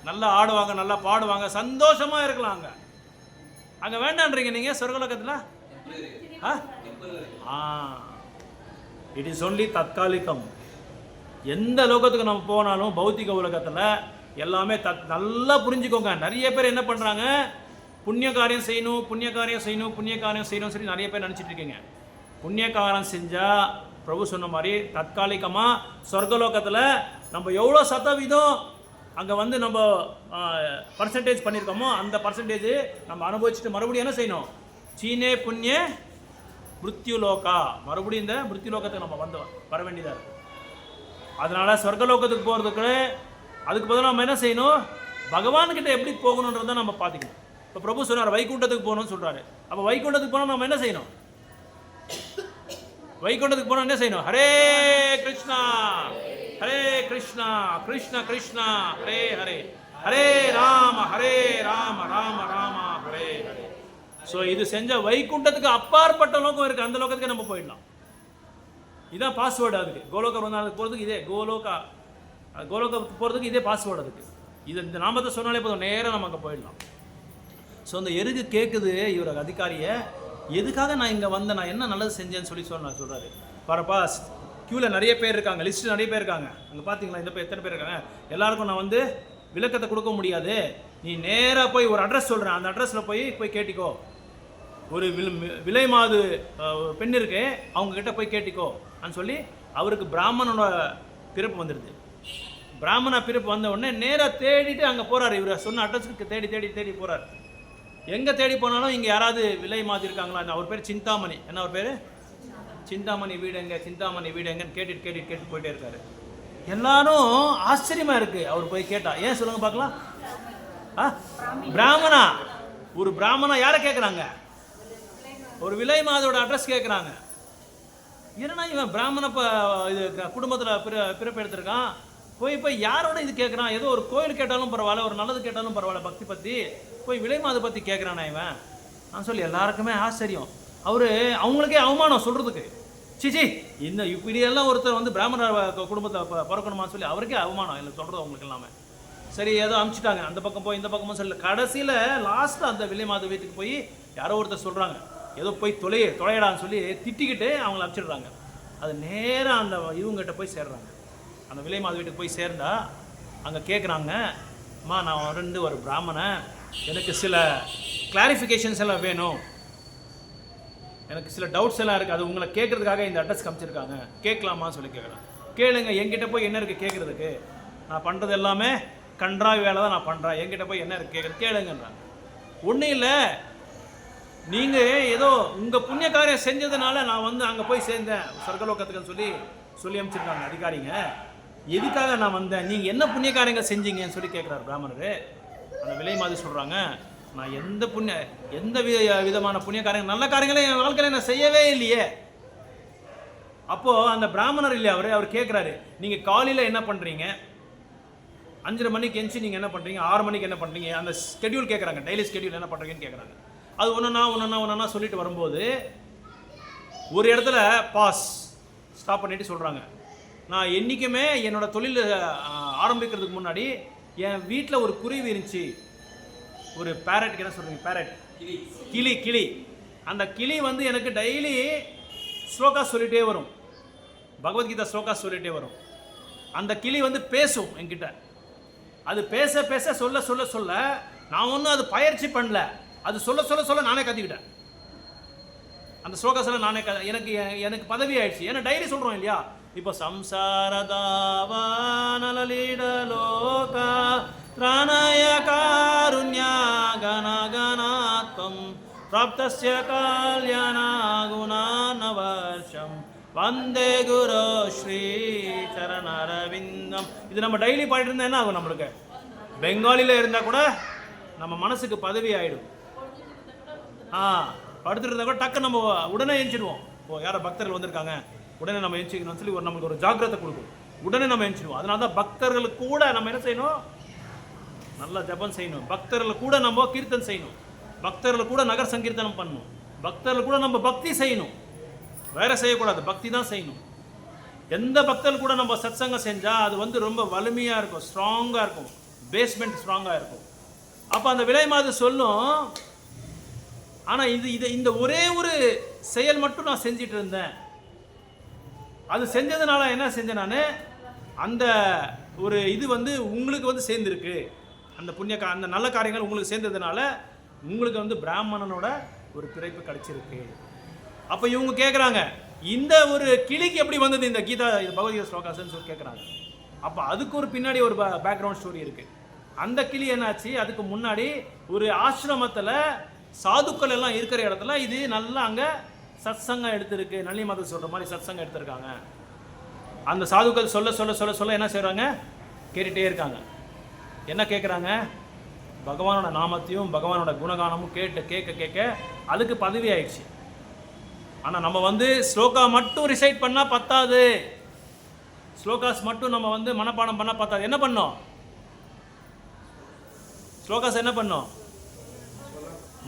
நல்லா ஆடுவாங்க, நல்லா பாடுவாங்க, சந்தோஷமாக இருக்கலாம். அங்கே வேண்டான்றீங்க நீங்கள் சொர்க்கலோகத்தில்? இட் இஸ் ஒன்லி தற்காலிகம். எந்த லோகத்துக்கு நம்ம போனாலும் பௌத்திக உலகத்தில் எல்லாமே நல்லா புரிஞ்சுக்கோங்க. நிறைய பேர் என்ன பண்ணுறாங்க, புண்ணிய காரியம் செய்யணும் புண்ணிய காரியம் செய்யணும் புண்ணிய காரியம் செய்யணும் சொல்லி நிறைய பேர் நினச்சிட்டு இருக்கீங்க. புண்ணிய காரியம் செஞ்சால் பிரபு சொன்ன மாதிரி தற்காலிகமாக சொர்க்கலோகத்தில் நம்ம எவ்வளோ சதவீதம் அங்கே வந்து நம்ம பர்சன்டேஜ் பண்ணியிருக்கோமோ அந்த பர்சன்டேஜ் நம்ம அனுபவிச்சுட்டு மறுபடியும் என்ன செய்யணும், சீனே புண்ணிய மிருத்யு லோகா, மறுபடியும் இந்த மிருத்யு லோகத்துக்கு நம்ம வந்து வர வேண்டியதாக இருக்கும். அதனால் சொர்க்கலோகத்துக்கு போகிறதுக்கு அதுக்கு பதிலாக நம்ம என்ன செய்யணும், பகவான்கிட்ட எப்படி போகணுன்றதை நம்ம பார்த்துக்கணும். இப்போ பிரபு சொன்னார் வைகுண்டத்துக்கு போகணும்னு சொல்கிறாரு. அப்போ வைகுண்டத்துக்கு போனால் நம்ம என்ன செய்யணும், வைகுண்டத்துக்கு போனால் என்ன செய்யணும், ஹரே கிருஷ்ணா கிருஷ்ணா கிருஷ்ணா ஹரே ஹரே ஹரே ராம ராம ராம ஹரே ஹரே. ஸோ இது செஞ்ச வைகுண்டத்துக்கு அப்பாற்பட்ட லோகம் இருக்குது, அந்த லோகத்துக்கு நம்ம போயிடலாம். இதுதான் பாஸ்வேர்டு. அதுக்கு கோலோகம் வந்து அதுக்கு போகிறதுக்கு இதே கோலோகத்துக்கு போகிறதுக்கு இதே பாஸ்வேர்டு. அதுக்கு இந்த நாமத்தை சொன்னாலே போதும், நேராக நம்ம அங்கே போயிடலாம். ஸோ அந்த எருகு கேட்குது இவர் அதிகாரியை, எதுக்காக நான் இங்கே வந்தேன், நான் என்ன நல்லது செஞ்சேன்னு சொல்கிறாரு. பாருப்பா, க்யூவில் நிறைய பேர் இருக்காங்க, லிஸ்ட்டு நிறைய பேர் இருக்காங்க, அங்கே பார்த்தீங்களா இந்த எத்தனை பேர் இருக்காங்க, எல்லாருக்கும் நான் வந்து விளக்கத்தை கொடுக்க முடியாது. நீ நேராக போய் ஒரு அட்ரஸ் சொல்கிறேன், அந்த அட்ரஸில் போய் கேட்டிக்கோ. ஒரு விலை மாது பெண் இருக்கு, அவங்கக்கிட்ட போய் கேட்டிக்கோ அப்படின்னு சொல்லி அவருக்கு பிராமணனோட பிறப்பு வந்துடுது. பிராமண பிறப்பு வந்த உடனே நேராக தேடிட்டு அங்கே போகிறார். இவர் சொன்ன அட்ரஸுக்கு தேடி போகிறார். எங்கே தேடி போனாலும் இங்கே யாராவது விலை மாதி இருக்காங்களா, அவர் பேர் சிந்தாமணி. என்ன அவர் பேர்? சிந்தாமணி வீடு எங்கன்னு கேட்டு போயிட்டே இருக்காரு. எல்லாரும் ஆச்சரியமாக இருக்குது. அவர் போய் கேட்டா, ஏன் சொல்லுங்க பார்க்கலாம். பிராமணா, ஒரு பிராமணா யாரை கேட்குறாங்க, ஒரு விலை மாதோட அட்ரஸ் கேட்குறாங்க. ஏன்னா இவன் பிராமண இது குடும்பத்தில் பிறப்பு எடுத்திருக்கான், போய் யாரோட இது கேட்குறான். ஏதோ ஒரு கோயில் கேட்டாலும் பரவாயில்ல, ஒரு நல்லது கேட்டாலும் பரவாயில்ல, பக்தி பற்றி போய் விலை மாதை பற்றி கேட்குறானா இவன் நான் சொல்லி எல்லாருக்குமே ஆச்சரியம். அவங்களுக்கே அவமானம் சொல்கிறதுக்கு. சிச்சி இந்த இப்படியெல்லாம் ஒருத்தர் வந்து பிராமண குடும்பத்தை பிறக்கணுமான்னு சொல்லி அவருக்கே அவமானம் இல்லை சொல்கிறது அவங்களுக்கு எல்லாமே. சரி ஏதோ அனுப்பிச்சிட்டாங்க, அந்த பக்கம் போய் இந்த பக்கமும் சொல்லல. கடைசியில் லாஸ்ட்டு அந்த விலை மாத வீட்டுக்கு போய் யாரோ ஒருத்தர் சொல்கிறாங்க, ஏதோ போய் தொலையடான்னு சொல்லி திட்டிக்கிட்டு அவங்கள அனுப்பிச்சிடுறாங்க. அது நேராக அந்த இவங்ககிட்ட போய் சேர்றாங்க. அந்த விலை மாத வீட்டுக்கு போய் சேர்ந்தா அங்கே கேட்குறாங்க, அம்மா நான் ஒரு பிராமணன், எனக்கு சில கிளாரிஃபிகேஷன்ஸ் எல்லாம் வேணும், எனக்கு சில டவுட்ஸ் எல்லாம் இருக்குது, அது உங்களை கேட்குறதுக்காக இந்த அட்ரஸ் காமிச்சிருக்காங்க, கேட்கலாமான்னு சொல்லி கேட்குறேன். கேளுங்க, என்கிட்ட போய் என்ன இருக்குது கேட்குறதுக்கு, நான் பண்ணுறது எல்லாமே கன்றாவி வேலை தான் நான் பண்ணுறேன், என்கிட்ட போய் என்ன இருக்குது கேளுங்கன்றாங்க. ஒன்றும் இல்லை, நீங்கள் ஏதோ உங்கள் புண்ணிய காரியம் செஞ்சதுனால நான் வந்து அங்கே போய் சேர்ந்தேன் சொர்க்கலோகத்துக்குன்னு சொல்லி அனுப்பிச்சிருக்காங்க அதிகாரிங்க. எதுக்காக நான் வந்தேன், நீங்கள் என்ன புண்ணிய காரியங்கள் செஞ்சீங்கன்னு சொல்லி கேட்குறாரு பிராமணர். அந்த விலை மாதிரி சொல்கிறாங்க, நான் எந்த விதமான புண்ணிய காரியங்கள் நல்ல காரியங்களையும் என் வாழ்க்கையில் நான் செய்யவே இல்லையே. அப்போது அந்த பிராமணர் இல்லையா அவர் கேட்குறாரு, நீங்கள் காலையில் என்ன பண்ணுறீங்க, 5:30 மணிக்கு எஞ்சி நீங்கள் என்ன பண்ணுறீங்க, 6 மணிக்கு என்ன பண்ணுறீங்க, அந்த ஸ்கெடியூல் கேட்குறாங்க, டெய்லி ஸ்கெடியூல் என்ன பண்ணுறீங்கன்னு கேட்குறாங்க. அது ஒன்றா சொல்லிட்டு வரும்போது ஒரு இடத்துல ஸ்டாப் பண்ணிட்டு சொல்கிறாங்க, நான் என்றைக்குமே என்னோடய தொழில் ஆரம்பிக்கிறதுக்கு முன்னாடி என் வீட்டில் ஒரு குருவி இருந்துச்சு, ஒரு பேரட்டுக்கு என்ன சொல்கிறீங்க, பேரட் கிளி. அந்த கிளி வந்து எனக்கு டெய்லி ஸ்லோகா சொல்லிகிட்டே வரும், பகவத்கீதா ஸ்லோகா சொல்லிகிட்டே வரும். அந்த கிளி வந்து பேசும் என்கிட்ட, அது பேச சொல்ல நான் ஒன்றும் அது பயிற்சி பண்ணல, அது சொல்ல நானே கற்றுக்கிட்டேன். அந்த ஸ்லோகா சொல்ல நானே எனக்கு பதவி ஆயிடுச்சு. ஏன்னா டைரி சொல்கிறோம் இல்லையா, இப்போ சம்சாரதாவா நலலீடலோகா பிராணாய காருண்யா கணகணாத்வம் பிராப்தஸ்ய கல்யாணா குணாநவர்ஷம் வந்தே குரு ஸ்ரீ சரணரவிந்தம். இது நம்ம டெய்லி பாடிட்டு இருந்தால் என்ன ஆகும், நம்மளுக்கு பெங்காலியில் இருந்தால் கூட நம்ம மனசுக்கு பதவி ஆகிடும். படுத்துட்டு இருந்தால் கூட டக்கு நம்ம உடனே எழுந்திடுவோம். யாரோ பக்தர்கள் வந்திருக்காங்க, உடனே நம்ம எழுச்சிக்கணும்னு சொல்லி நம்மளுக்கு ஒரு ஜாக்கிரதை கொடுக்கும், உடனே நம்ம எழுச்சிடுவோம். அதனால தான் பக்தர்களுக்கு கூட நம்ம என்ன செய்யணும், நல்லா ஜபம் செய்யணும், பக்தர்கள் கூட நம்ம கீர்த்தன் செய்யணும், பக்தர்கள் கூட நகர் சங்கீர்த்தனம் பண்ணணும், பக்தர்கள் கூட நம்ம பக்தி செய்யணும், வேற செய்யக்கூடாது, பக்தி தான் செய்யணும். எந்த பக்தர்கள் கூட நம்ம சத்சங்கம் செஞ்சால் அது வந்து ரொம்ப வலிமையாக இருக்கும், ஸ்ட்ராங்காக இருக்கும், பேஸ்மெண்ட் ஸ்ட்ராங்காக இருக்கும். அப்போ அந்த விலை மாதிரி சொல்லும், ஆனால் இந்த ஒரே ஒரு செயல் மட்டும் நான் செஞ்சிட்டு இருந்தேன். அது செஞ்சதுனால என்ன செஞ்சேன் நான், அந்த ஒரு இது வந்து உங்களுக்கு வந்து சேர்ந்துருக்கு, அந்த அந்த நல்ல காரியங்கள் உங்களுக்கு சேர்ந்ததுனால உங்களுக்கு வந்து பிராமணனோட ஒரு பிறப்பு கிடைச்சிருக்கு. அப்போ இவங்க கேட்குறாங்க, இந்த ஒரு கிளிக்கு எப்படி வந்தது இந்த கீதா பகவத்கீதா ஸ்லோகாஸ்ன்னு சொல்லி கேட்குறாங்க. அப்போ அதுக்கு ஒரு பின்னாடி ஒரு பேக்ரவுண்ட் ஸ்டோரி இருக்குது. அந்த கிளி என்னாச்சு, அதுக்கு முன்னாடி ஒரு ஆசிரமத்தில் சாதுக்கள் எல்லாம் இருக்கிற இடத்துல இது நல்லா அங்கே சத்சங்கம் எடுத்திருக்கு. நல்லி மதம் சொல்கிற மாதிரி சத்சங்கம் எடுத்திருக்காங்க. அந்த சாதுக்கள் சொல்ல சொல்ல சொல்ல சொல்ல என்ன செய்கிறாங்க, கேட்டுகிட்டே இருக்காங்க. என்ன கேட்குறாங்க, பகவானோட நாமத்தையும் பகவானோட குணகானமும் கேட்க கேட்க அதுக்கு பதவி ஆயிடுச்சு. ஆனால் நம்ம வந்து ஸ்லோகா மட்டும் ரிசைட் பண்ணால் பத்தாது, ஸ்லோகாஸ் மட்டும் நம்ம வந்து மனப்பாடம் பண்ணால் பத்தாது. என்ன பண்ணோம், ஸ்லோகாஸ் என்ன பண்ணோம்,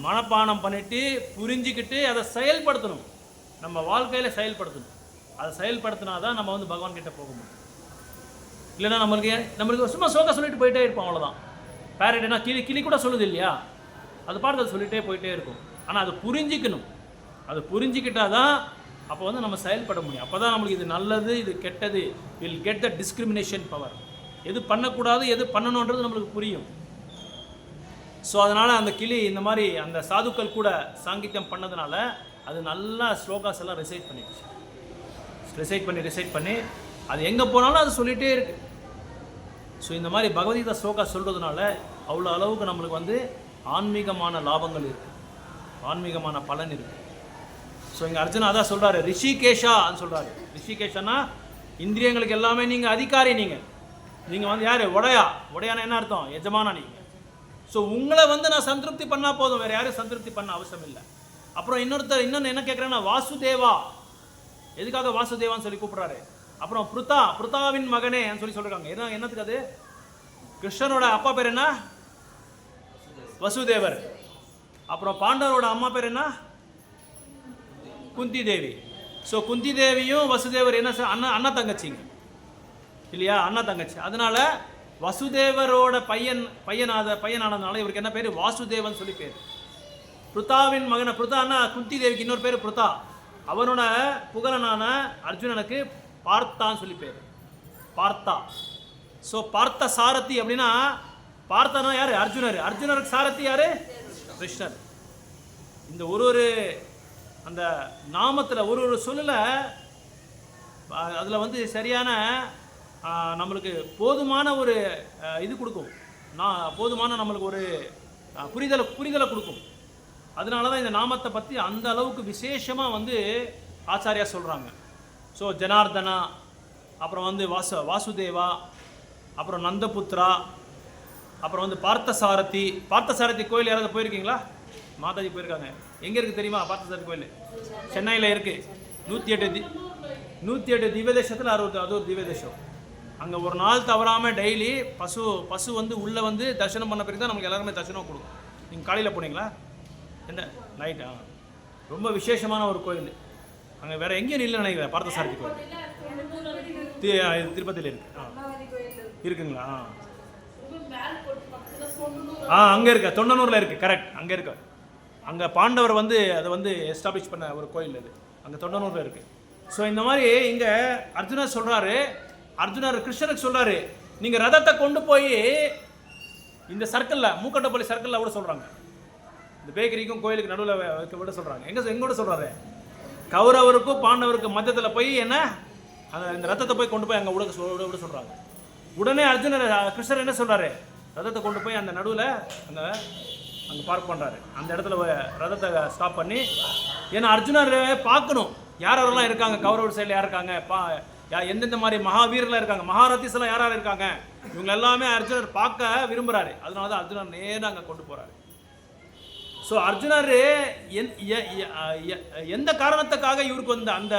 மனப்பாடம் பண்ணிட்டு புரிஞ்சுக்கிட்டு அதை செயல்படுத்தணும், நம்ம வாழ்க்கையில் செயல்படுத்தணும். அதை செயல்படுத்தினா தான் நம்ம வந்து பகவான் கிட்ட போக முடியும். இல்லைன்னா நம்மளுக்கு சும்மா ஸ்லோகா சொல்லிட்டு போயிட்டே இருப்போம், அவ்வளோதான். பேரட்னா கிளி கூட சொல்லுது இல்லையா, அது பாட்டு அதை சொல்லிகிட்டே போயிட்டே இருக்கும். ஆனால் அதை புரிஞ்சிக்கணும், அதை புரிஞ்சிக்கிட்டால் தான் அப்போ வந்து நம்ம செயல்பட முடியும். அப்போ தான் நம்மளுக்கு இது நல்லது இது கெட்டது, will get the discrimination power, எது பண்ணக்கூடாது எது பண்ணணுன்றது நம்மளுக்கு புரியும். ஸோ அதனால் அந்த கிளி இந்த மாதிரி அந்த சாதுக்கள் கூட சாங்கித்யம் பண்ணதுனால அது நல்லா ஸ்லோகாஸ் எல்லாம் ரிசைட் பண்ணி அது எங்கே போனாலும் அது சொல்லிகிட்டே இருக்கு. ஸோ இந்த மாதிரி பகவத்கீதா ஸ்லோகா சொல்கிறதுனால அவ்வளோ அளவுக்கு நம்மளுக்கு வந்து ஆன்மீகமான லாபங்கள் இருக்குது, ஆன்மீகமான பலன் இருக்குது. ஸோ இங்கே அர்ஜுனா அதான் சொல்கிறாரு, ரிஷிகேஷான்னு சொல்கிறாரு. ரிஷிகேஷனா இந்திரியங்களுக்கு எல்லாமே நீங்கள் அதிகாரி, நீங்கள் வந்து யார், உடையான என்ன அர்த்தம், எஜமானா நீங்கள். ஸோ உங்களை வந்து நான் சந்திருப்தி பண்ணால் போதும், வேறு யாரும் சந்திருப்தி பண்ண அவசியம் இல்லை. அப்புறம் இன்னொன்று என்ன கேட்குறேன்னா, வாசுதேவா, எதுக்காக வாசுதேவான்னு சொல்லி கூப்பிட்றாரு. அப்புறம் பிருத்தாவின் மகனே சொல்லி சொல்கிறாங்க. என்னத்துக்கு அது, கிருஷ்ணனோட அப்பா பேர் என்ன, வசுதேவர். அப்புறம் பாண்டவரோட அம்மா பேர் என்ன, குந்தி தேவி. ஸோ குந்தி தேவியும் வசுதேவர் என்ன அண்ணா தங்கச்சிங்க இல்லையா, அண்ணா தங்கச்சி. அதனால வசுதேவரோட பையனானதுனால இவருக்கு என்ன பேர், வாசுதேவன் சொல்லி பேர். பிருத்தாவின் மகனை, பிருத்தான்னா குந்தி தேவிக்கு இன்னொரு பேர் பிருத்தா. அவனோட புகழனான அர்ஜுனனுக்கு பார்த்தான்னு சொல்லி பேர், பார்த்தா. ஸோ பார்த்த சாரதி அப்படின்னா, பார்த்தனா யார், அர்ஜுனருக்கு சாரதி யாரு, கிருஷ்ணர். இந்த ஒரு அந்த நாமத்தில் ஒரு சொல்லில் அதில் வந்து சரியான நம்மளுக்கு போதுமான ஒரு இது கொடுக்கும், போதுமான நம்மளுக்கு ஒரு புரிதலை கொடுக்கும். அதனால தான் இந்த நாமத்தை பற்றி அந்த அளவுக்கு விசேஷமாக வந்து ஆச்சாரியா சொல்கிறாங்க. ஸோ ஜனார்தனா, அப்புறம் வந்து வாசுதேவா, அப்புறம் நந்தபுத்ரா, அப்புறம் வந்து பார்த்தசாரதி கோயில் யாராவது போயிருக்கீங்களா, மாதாஜி போயிருக்காங்க. எங்கே இருக்குது தெரியுமா பார்த்தசாரதி கோயில், சென்னையில் இருக்குது. 108 திவ்ய தேசத்தில் அது ஒரு திவ்ய தேசம். அங்கே ஒரு நாள் தவறாமல் டெய்லி பசு வந்து உள்ளே வந்து தரிசனம் பண்ண பிறகு தான் நமக்கு எல்லாருமே தரிசனம் கொடுக்கும். நீங்கள் காலையில் போனீங்களா, என்ன நைட்டா, ரொம்ப விசேஷமான ஒரு கோயில். அங்கே வேறு எங்கேயும் இல்லை நினைக்கிறேன், பார்த்தசாரதி கோயில் திருப்பதியில் இருக்குது. இருக்குங்களா, அங்கே இருக்க தொண்டனூரில் இருக்குது, கரெக்ட், அங்கே இருக்க. அங்கே பாண்டவர் வந்து அதை வந்து எஸ்டாப்ளிஷ் பண்ண ஒரு கோயில் அது, அங்கே தொண்டனூரில் இருக்குது. ஸோ இந்த மாதிரி இங்கே அர்ஜுனர் சொல்கிறாரு, கிருஷ்ணருக்கு சொல்கிறாரு, நீங்கள் ரதத்தை கொண்டு போய் இந்த சர்க்கிளில், மூக்கட்டப்பள்ளி சர்க்கிளில் விட சொல்கிறாங்க. இந்த பேக்கரிக்கும் கோயிலுக்கு நடுவில் விட சொல்கிறாங்க. எங்கோட சொல்கிறாரு, கௌரவருக்கும் பாண்டவருக்கும் மத்தியத்தில் போய் இந்த ரத்தத்தை போய் கொண்டு போய் அங்கே விட சொல்கிறாங்க. உடனே கிருஷ்ணர் என்ன சொல்கிறாரு, ரதத்தை கொண்டு போய் அந்த நடுவில் அங்கே பார்க் பண்ணுறாரு. அந்த இடத்துல ரதத்தை ஸ்டாப் பண்ணி, ஏன்னா அர்ஜுனர் பார்க்கணும் யாரெல்லாம் இருக்காங்க, கௌரவர் சைடில் யார் இருக்காங்க, எந்தெந்த மாதிரி மகாவீரெலாம் இருக்காங்க, மகாரத்திஸ்லாம் யார் இருக்காங்க, இவங்க எல்லாமே அர்ஜுனர் பார்க்க விரும்புகிறாரு. அதனால தான் அர்ஜுனர் நேராக அங்கே கொண்டு போகிறாரு. ஸோ அர்ஜுனர் எந்த காரணத்துக்காக இவருக்கு வந்து அந்த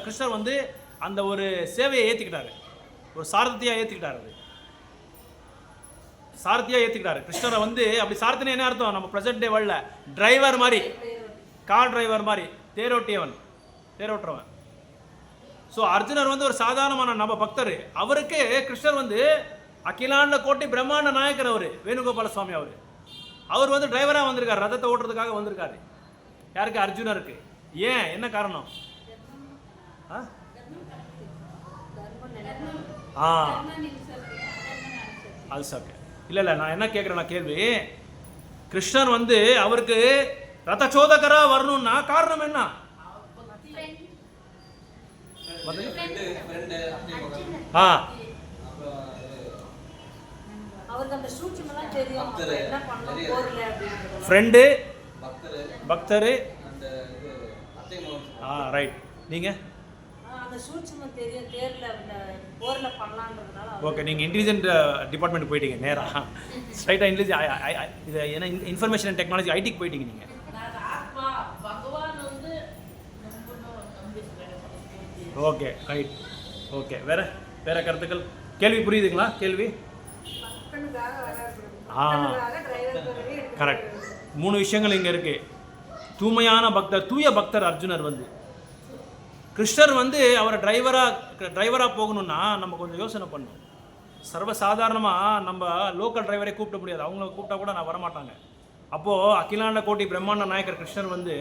கிருஷ்ணர் வந்து அந்த ஒரு சேவையை ஏற்றுக்கிட்டாரு, ஒரு சாரதியாக ஏற்றுக்கிட்டாரு கிருஷ்ணரை வந்து. அப்படி சாரத்தினா என்ன அர்த்தம், நம்ம ப்ரெசென்ட் டே வேர்ல்டில் டிரைவர் மாதிரி, கார் டிரைவர் மாதிரி, தேரோட்டுறவன். ஸோ அர்ஜுனர் வந்து ஒரு சாதாரணமான நம்ம பக்தர். அவருக்கு கிருஷ்ணர் வந்து அகிலாண்ட கோட்டி பிரம்மாண்ட நாயக்கர், அவர் வேணுகோபால சுவாமி, அவர் வந்து டிரைவராக வந்திருக்காரு, ரதத்தை ஓட்டுறதுக்காக வந்திருக்காரு. யாருக்கு? அர்ஜுனருக்கு. ஏன்? என்ன காரணம்? ஆ ஆ அது ஓகே. இல்லை நான் என்ன கேட்குறேன்னா கேள்வி, கிருஷ்ணர் வந்து அவருக்கு ரதச்சோதகரா வரணும்னா காரணம் என்ன? ஆ அவருக்கு அந்த சூட்சுமெல்லாம் தெரியும், என்ன பண்ணணும் போர்ல அப்படின்றது. ஃப்ரெண்டு, பக்தரு. ரைட். நீங்கள் அந்த சூட்சுமம் தெரியும், தேர்ல அந்த போர்ல பண்ணலான்றதுனால. ஓகே, நீங்கள் இன்டெலிஜென்ட் டிபார்ட்மெண்ட் போயிட்டீங்க நேராக ஸ்ட்ரைட்டாக இன்டெலிஜென்ட் இது என்ன இன்ஃபர்மேஷன் அண்ட் டெக்னாலஜி ஐடிக்கு போயிட்டீங்க நீங்கள். Okay right. ஓகே, வேற கருத்துக்கள்? கேள்வி புரியுதுங்களா? கேள்வி கரெக்ட். 3 விஷயங்கள் இங்கே இருக்கு. தூய்மையான பக்தர், தூய பக்தர் அர்ஜுனர் வந்து, கிருஷ்ணர் வந்து அவரை டிரைவராக போகணும்னா நம்ம கொஞ்சம் யோசனை பண்ணணும். சர்வசாதாரணமாக நம்ம லோக்கல் டிரைவரே கூப்பிட முடியாது, அவங்கள கூப்பிட்டா கூட நான் வரமாட்டாங்க. அப்போது அகிலாண்ட கோட்டி பிரம்மாண்ட நாயக்கர் கிருஷ்ணர் வந்து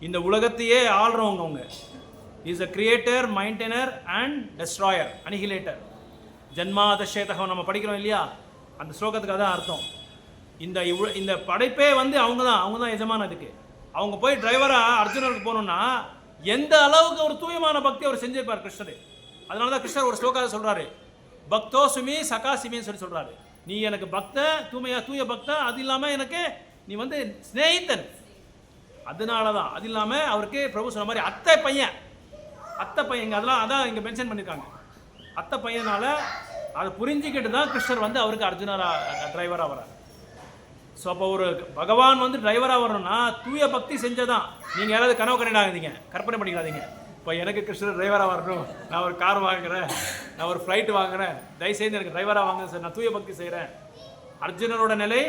இந்த உலகத்தையே ஆள்றவங்க. அவங்க is a creator, maintainer and destroyer, annihilator. ஜன்மாதசேதகம் நம்ம படிக்கிறோம் இல்லையா, அந்த ஸ்லோகத்துக்கு அதான் அர்த்தம். இந்த படைப்பே வந்து அவங்க தான் எஜமான. அதுக்கு அவங்க போய் டிரைவராக அர்ஜுனருக்கு போகணுன்னா எந்த அளவுக்கு ஒரு தூயமான பக்தி அவர் செஞ்சிருப்பார் கிருஷ்ணர். அதனால தான் கிருஷ்ணர் ஒரு ஸ்லோகாவை சொல்கிறாரு, பக்தோ சுமி சகா சிமின்னு சொல்கிறாரு. நீ எனக்கு தூய பக்தன், அது இல்லாமல் எனக்கு நீ வந்து ஸ்நேகிதன். அதனால தான். அது இல்லாமல் அவருக்கு பிரபு சொன்ன மாதிரி அத்தை பையன் இங்கே அதான் இங்கே மென்ஷன் பண்ணியிருக்காங்க. அத்தை பையனால் அதை புரிஞ்சிக்கிட்டு தான் கிருஷ்ணர் வந்து அவருக்கு டிரைவராக வரார். ஸோ அப்போ ஒரு பகவான் வந்து டிரைவராக வரணும்னா தூய பக்தி செஞ்சதான். நீங்கள் யாராவது கனவு கண்டிடாதீங்க, கற்பனை பண்ணிக்காதீங்க. இப்போ எனக்கு கிருஷ்ணர் டிரைவராக வரணும், நான் ஒரு கார் வாங்குகிறேன், நான் ஒரு ஃப்ளைட்டு வாங்குகிறேன், தயவுசெய்து எனக்கு டிரைவராக வாங்க சார், நான் தூய பக்தி செய்கிறேன். அர்ஜுனரோட நிலை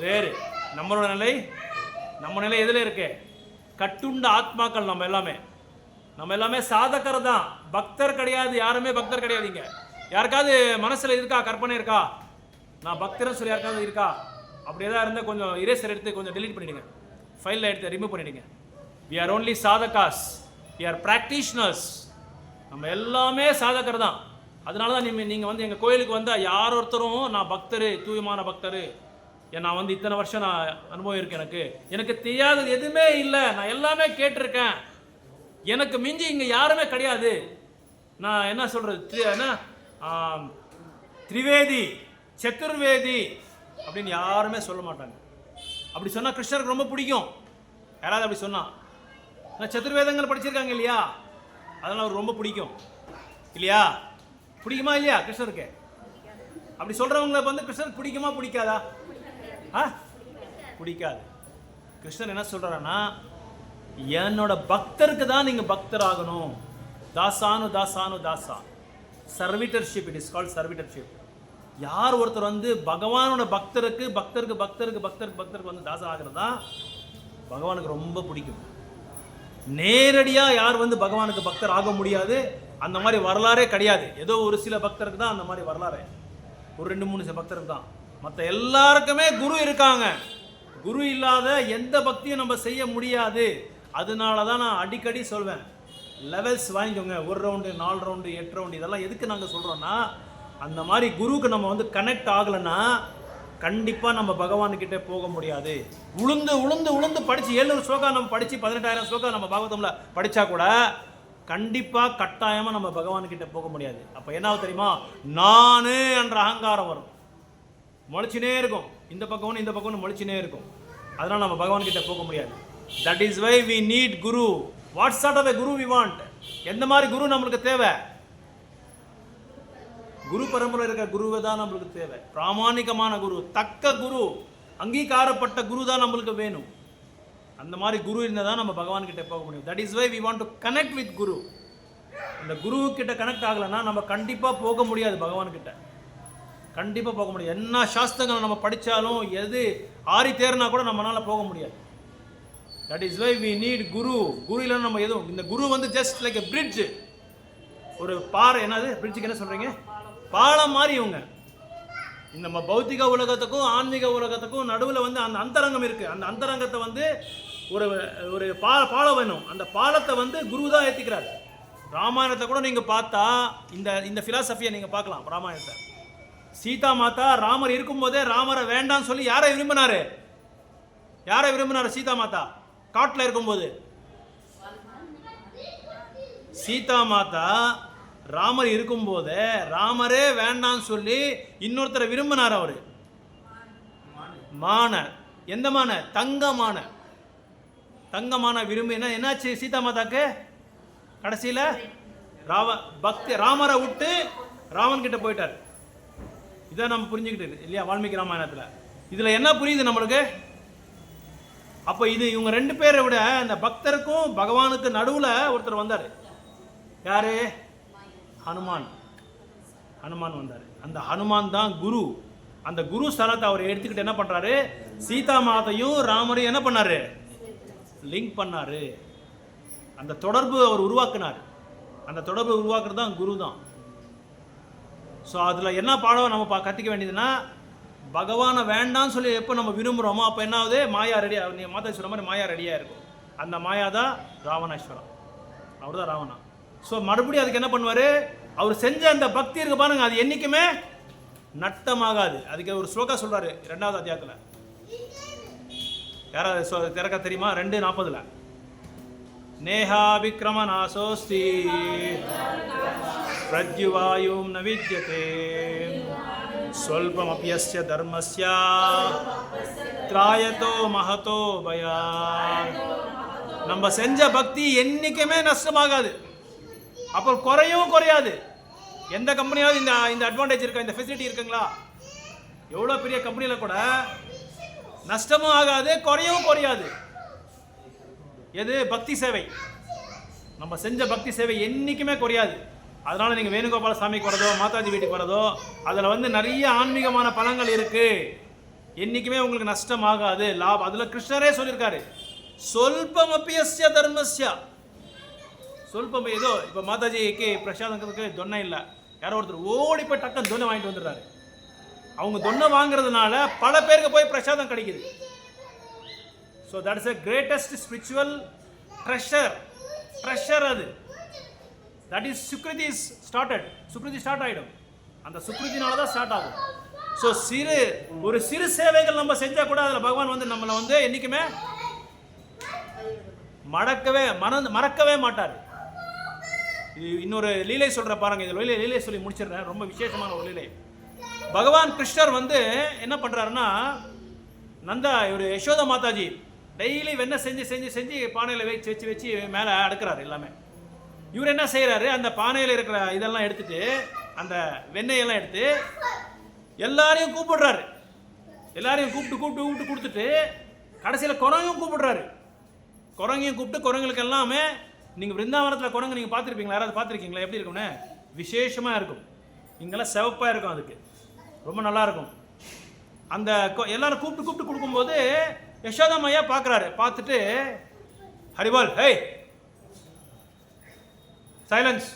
வேறு, நம்மளோட நிலை எதில் இருக்கு? கட்டுண்ட ஆத்மாக்கள். நம்ம எல்லாமே சாதகர் தான், பக்தர் கிடையாது. யாருமே பக்தர் கிடையாதுங்க. யாருக்காவது மனசில் இருக்கா, கற்பனை இருக்கா, நான் பக்தர்னு சொல்லி யாருக்காவது இருக்கா? அப்படி எதாவது இருந்தால் கொஞ்சம் இரேசர் எடுத்து கொஞ்சம் டெலீட் பண்ணிவிடுங்க, ஃபைலில் எடுத்து ரிமூவ் பண்ணிவிடுங்க. வி ஆர் ஓன்லி சாதகாஸ், வி ஆர் ப்ராக்டிஷனர்ஸ். நம்ம எல்லாமே சாதகர் தான். அதனால தான் நீங்கள் வந்து எங்கள் கோயிலுக்கு வந்தால் யார் ஒருத்தரும் நான் பக்தர், தூயமான பக்தர், நான் வந்து இத்தனை வருஷம் நான் அனுபவம் இருக்கு, எனக்கு தெரியாதது எதுவுமே இல்லை, நான் எல்லாமே கேட்டிருக்கேன், எனக்கு மிஞ்சி இங்கே யாருமே கிடையாது, நான் என்ன சொல்கிறது, என்ன திரிவேதி சதுர்வேதி அப்படின்னு யாருமே சொல்ல மாட்டாங்க. அப்படி சொன்னால் கிருஷ்ணருக்கு ரொம்ப பிடிக்கும். யாராவது அப்படி சொன்னால், நான் சதுர்வேதங்கள் படிச்சிருக்காங்க இல்லையா, அதனால் அவருக்கு ரொம்ப பிடிக்கும் இல்லையா? பிடிக்குமா இல்லையா கிருஷ்ணருக்கு? அப்படி சொல்கிறவங்களை வந்து கிருஷ்ணருக்கு பிடிக்குமா பிடிக்காதா? பிடிக்காது. கிருஷ்ணர் என்ன சொல்கிறான்னா, என்னோட பக்தருக்கு தான் நீங்கள் பக்தர் ஆகணும். Tasa சர்வீட்டர்ஷிப், it is called சர்வீட்டர்ஷிப். யார் ஒருத்தர் வந்து பகவானோட பக்தருக்கு வந்து தாசம் ஆகிறது தான் பகவானுக்கு ரொம்ப பிடிக்கும். நேரடியாக யார் வந்து பகவானுக்கு பக்தர் ஆக முடியாது, அந்த மாதிரி வரலாறே கிடையாது. ஏதோ ஒரு சில பக்தருக்கு தான் அந்த மாதிரி வரலாறு, ஒரு 2-3 சில பக்தருக்கு தான். மற்ற எல்லாருக்குமே குரு இருக்காங்க. குரு இல்லாத எந்த பக்தியும் நம்ம செய்ய முடியாது. அதனால தான் நான் அடிக்கடி சொல்வேன், லெவல்ஸ் வாங்கிக்கோங்க. 1 ரவுண்டு, 4 ரவுண்டு, 8 ரவுண்டு. இதெல்லாம் எதுக்கு நாங்கள் சொல்கிறோன்னா, அந்த மாதிரி குருவுக்கு நம்ம வந்து கனெக்ட் ஆகலைன்னா கண்டிப்பாக நம்ம பகவான்கிட்ட போக முடியாது. உளுந்து படித்து 700 ஸ்லோகா நம்ம படித்து 18,000 ஸ்லோகா நம்ம பாகவதம்ல படித்தா கூட கண்டிப்பாக கட்டாயமாக நம்ம பகவான்கிட்ட போக முடியாது. அப்போ என்ன தெரியுமா, நான் என்ற அகங்காரம் வரும், முளைச்சினே இருக்கும். இந்த பக்கம்னு இந்த பக்கம்னு முளைச்சினே இருக்கும். அதனால் நம்ம பகவான்கிட்ட போக முடியாது. That is why we need guru. What sort of a guru we want? எந்த மாதிரி குரு நம்மளுக்கு தேவை? குரு பரம்பரை இருக்கிற குருவை தான் நம்மளுக்கு தேவை. பிராமணிகமான குரு, தக்க குரு, அங்கீகாரப்பட்ட குரு தான் நம்மளுக்கு வேணும். அந்த மாதிரி குரு இருந்தால் தான் நம்ம பகவான்கிட்ட போக முடியும். That is why we want to connect with guru. இந்த குரு கிட்ட கனெக்ட் ஆகலைன்னா நம்ம கண்டிப்பாக போக முடியாது பகவான்கிட்ட. கண்டிப்பாக போக முடியாது. என்ன சாஸ்திரங்கள் நம்ம படித்தாலும் எது ஆறி தேர்னா கூட நம்மளால் போக முடியாது. That is why we need guru. குரு இல்லைன்னா நம்ம எதுவும். இந்த குரு வந்து ஜஸ்ட் லைக் எ பிரிட்ஜ், ஒரு பாறை. என்னது பிரிட்ஜுக்கு என்ன சொல்கிறீங்க? பாலம் மாதிரி. இவங்க இந்த பௌத்திக உலகத்துக்கும் ஆன்மீக உலகத்துக்கும் நடுவில் வந்து அந்த அந்தரங்கம் இருக்குது. அந்த அந்தரங்கத்தை வந்து ஒரு ஒரு பாலம் வேணும். அந்த பாலத்தை வந்து குரு தான் ஏற்றிக்கிறார். ராமாயணத்தை கூட நீங்கள் பார்த்தா இந்த ஃபிலாசபியை நீங்கள் பார்க்கலாம். ராமாயணத்தை சீதா மாதா ராமர் இருக்கும்போதே ராமரை வேண்டாம்னு சொல்லி யாரை விரும்பினாரு? சீதா மாதா காட்டில் இருக்கும்போது சீதா மாதா ராமர் இருக்கும்போதே ராமரே வேண்டாம்னு சொல்லி இன்னொருத்தரை விரும்பினார். அவரு மான, எந்த மான? தங்கமான விரும்பினா என்னாச்சு சீதா மாதாக்கு? கடைசியில் ராமரை விட்டு ராவன் கிட்ட போயிட்டார். இதை நம்ம புரிஞ்சுக்கிட்டு இல்லையா வால்மீகி ராமாயணத்தில். இதில் என்ன புரியுது நம்மளுக்கு? அப்போ இவங்க 2 பேரை விட அந்த பக்தருக்கும் பகவானுக்கு நடுவில் ஒருத்தர் வந்தார். யாரு? ஹனுமான் வந்தார். அந்த ஹனுமான் தான் குரு. அந்த குரு ஸ்தலத்தை அவர் எடுத்துக்கிட்டு என்ன பண்றாரு? சீதா மாதையும் ராமரையும் என்ன பண்ணாரு? லிங்க் பண்ணாரு. அந்த தொடர்பு அவர் உருவாக்குனார். அந்த தொடர்பு உருவாக்குறது தான் குரு தான். ஸோ அதில் என்ன பாடம் நம்ம கற்றுக்க வேண்டியதுன்னா, பகவானை வேண்டாம்னு சொல்லி எப்போ நம்ம விரும்புகிறோமோ அப்போ என்ன ஆகுது? மாயா ரெடியாக, நீ மாதா சொல்கிற மாதிரி மாயா ரெடியாக இருக்கும். அந்த மாயா தான் ராவணேஸ்வரம். அவர் தான் ராவணா. ஸோ மறுபடியும் அதுக்கு என்ன பண்ணுவார்? அவர் செஞ்ச அந்த பக்தி இருக்கு பாருங்க, அது என்றைக்குமே நட்டமாகாது. அதுக்கு ஒரு ஸ்லோகா சொல்கிறாரு 2வது அத்தியாயத்தில். யாராவது திறக்க தெரியுமா? 2:40 நேஹா விக்ரம நாசோஸ்தி பிரத்யுவாயும் ந வித்யதே ஸ்வல்பமப்யஸ்ய தர்மஸ்ய த்ராயதோ மஹதோ பயாத். நம்ம செஞ்ச பக்தி என்னைக்குமே நஷ்டமாகாது. அப்போ குறையாது. எந்த கம்பெனியாவது இந்த அட்வான்டேஜ் இருக்கா? இந்த ஃபெசிலிட்டி இருக்குங்களா? எவ்வளோ பெரிய கம்பெனியில் கூட நஷ்டமும் ஆகாது, குறையாது. எது? பக்தி சேவை. நம்ம செஞ்ச பக்தி சேவை என்றைக்குமே குறையாது. அதனால் நீங்கள் வேணுகோபால சாமிக்கு வரதோ மாதாஜி வீட்டுக்கு வரதோ அதில் வந்து நிறைய ஆன்மீகமான பலங்கள் இருக்குது. என்றைக்குமே உங்களுக்கு நஷ்டம் ஆகாது, லாபம். அதில் கிருஷ்ணரே சொல்லியிருக்காரு, சொல்பமப்பியஸ்ய தர்மஸ்யா. சொல்பம் ஏதோ இப்போ மாதாஜிக்கு பிரசாதங்கிறதுக்கு தொன்னை இல்லை. யாரோ ஒருத்தர் ஓடி போய் டக்குன்னு தொன்னை வாங்கிட்டு வந்துடுறாரு. அவங்க தொன்னை வாங்குறதுனால பல பேருக்கு போய் பிரசாதம் கிடைக்குது. So that is a greatest spiritual treasure அது. தட் இஸ் சுக்ருதி இஸ் ஸ்டார்டட். சுக்ருதி ஸ்டார்ட் ஆகிடும். அந்த சுக்ருதினால தான் ஸ்டார்ட் ஆகும். ஸோ ஒரு சிறு சேவைகள் நம்ம செஞ்சால் கூட அதில் பகவான் வந்து நம்மளை வந்து என்றைக்குமே மறக்கவே மாட்டார். இது இன்னொரு லீலை சொல்கிற பாருங்க. இதில் லீலை சொல்லி முடிச்சிடுறேன். ரொம்ப விசேஷமான ஒரு லீலை. பகவான் கிருஷ்ணர் வந்து என்ன பண்ணுறாருன்னா, இவர் யசோதா மாதாஜி டெய்லி வெண்ணெய் செஞ்சு பானையில் வச்சு மேலே அடுக்கிறாரு எல்லாமே. இவர் என்ன செய்கிறாரு? அந்த பானையில் இருக்கிற இதெல்லாம் எடுத்துட்டு, அந்த வெண்ணெயெல்லாம் எடுத்து எல்லாரையும் கூப்பிடுறாரு. எல்லாரையும் கூப்பிட்டு கொடுத்துட்டு கடைசியில் குரங்கையும் கூப்பிடுறாரு. குரங்கையும் கூப்பிட்டு குரங்களுக்கு எல்லாமே, நீங்கள் பிருந்தாவனத்தில் குரங்கு நீங்கள் பார்த்துருப்பீங்களா? யாராவது பார்த்துருக்கீங்களா? எப்படி இருக்கும்னு? விசேஷமாக இருக்கும். இங்கெல்லாம் சிவப்பாக இருக்கும். அதுக்கு ரொம்ப நல்லாயிருக்கும். அந்த எல்லாரும் கூப்பிட்டு கொடுக்கும்போது யசோதா மையா பார்க்குறாரு. பார்த்துட்டு ஹரிபால், ஹே సైలెన్స్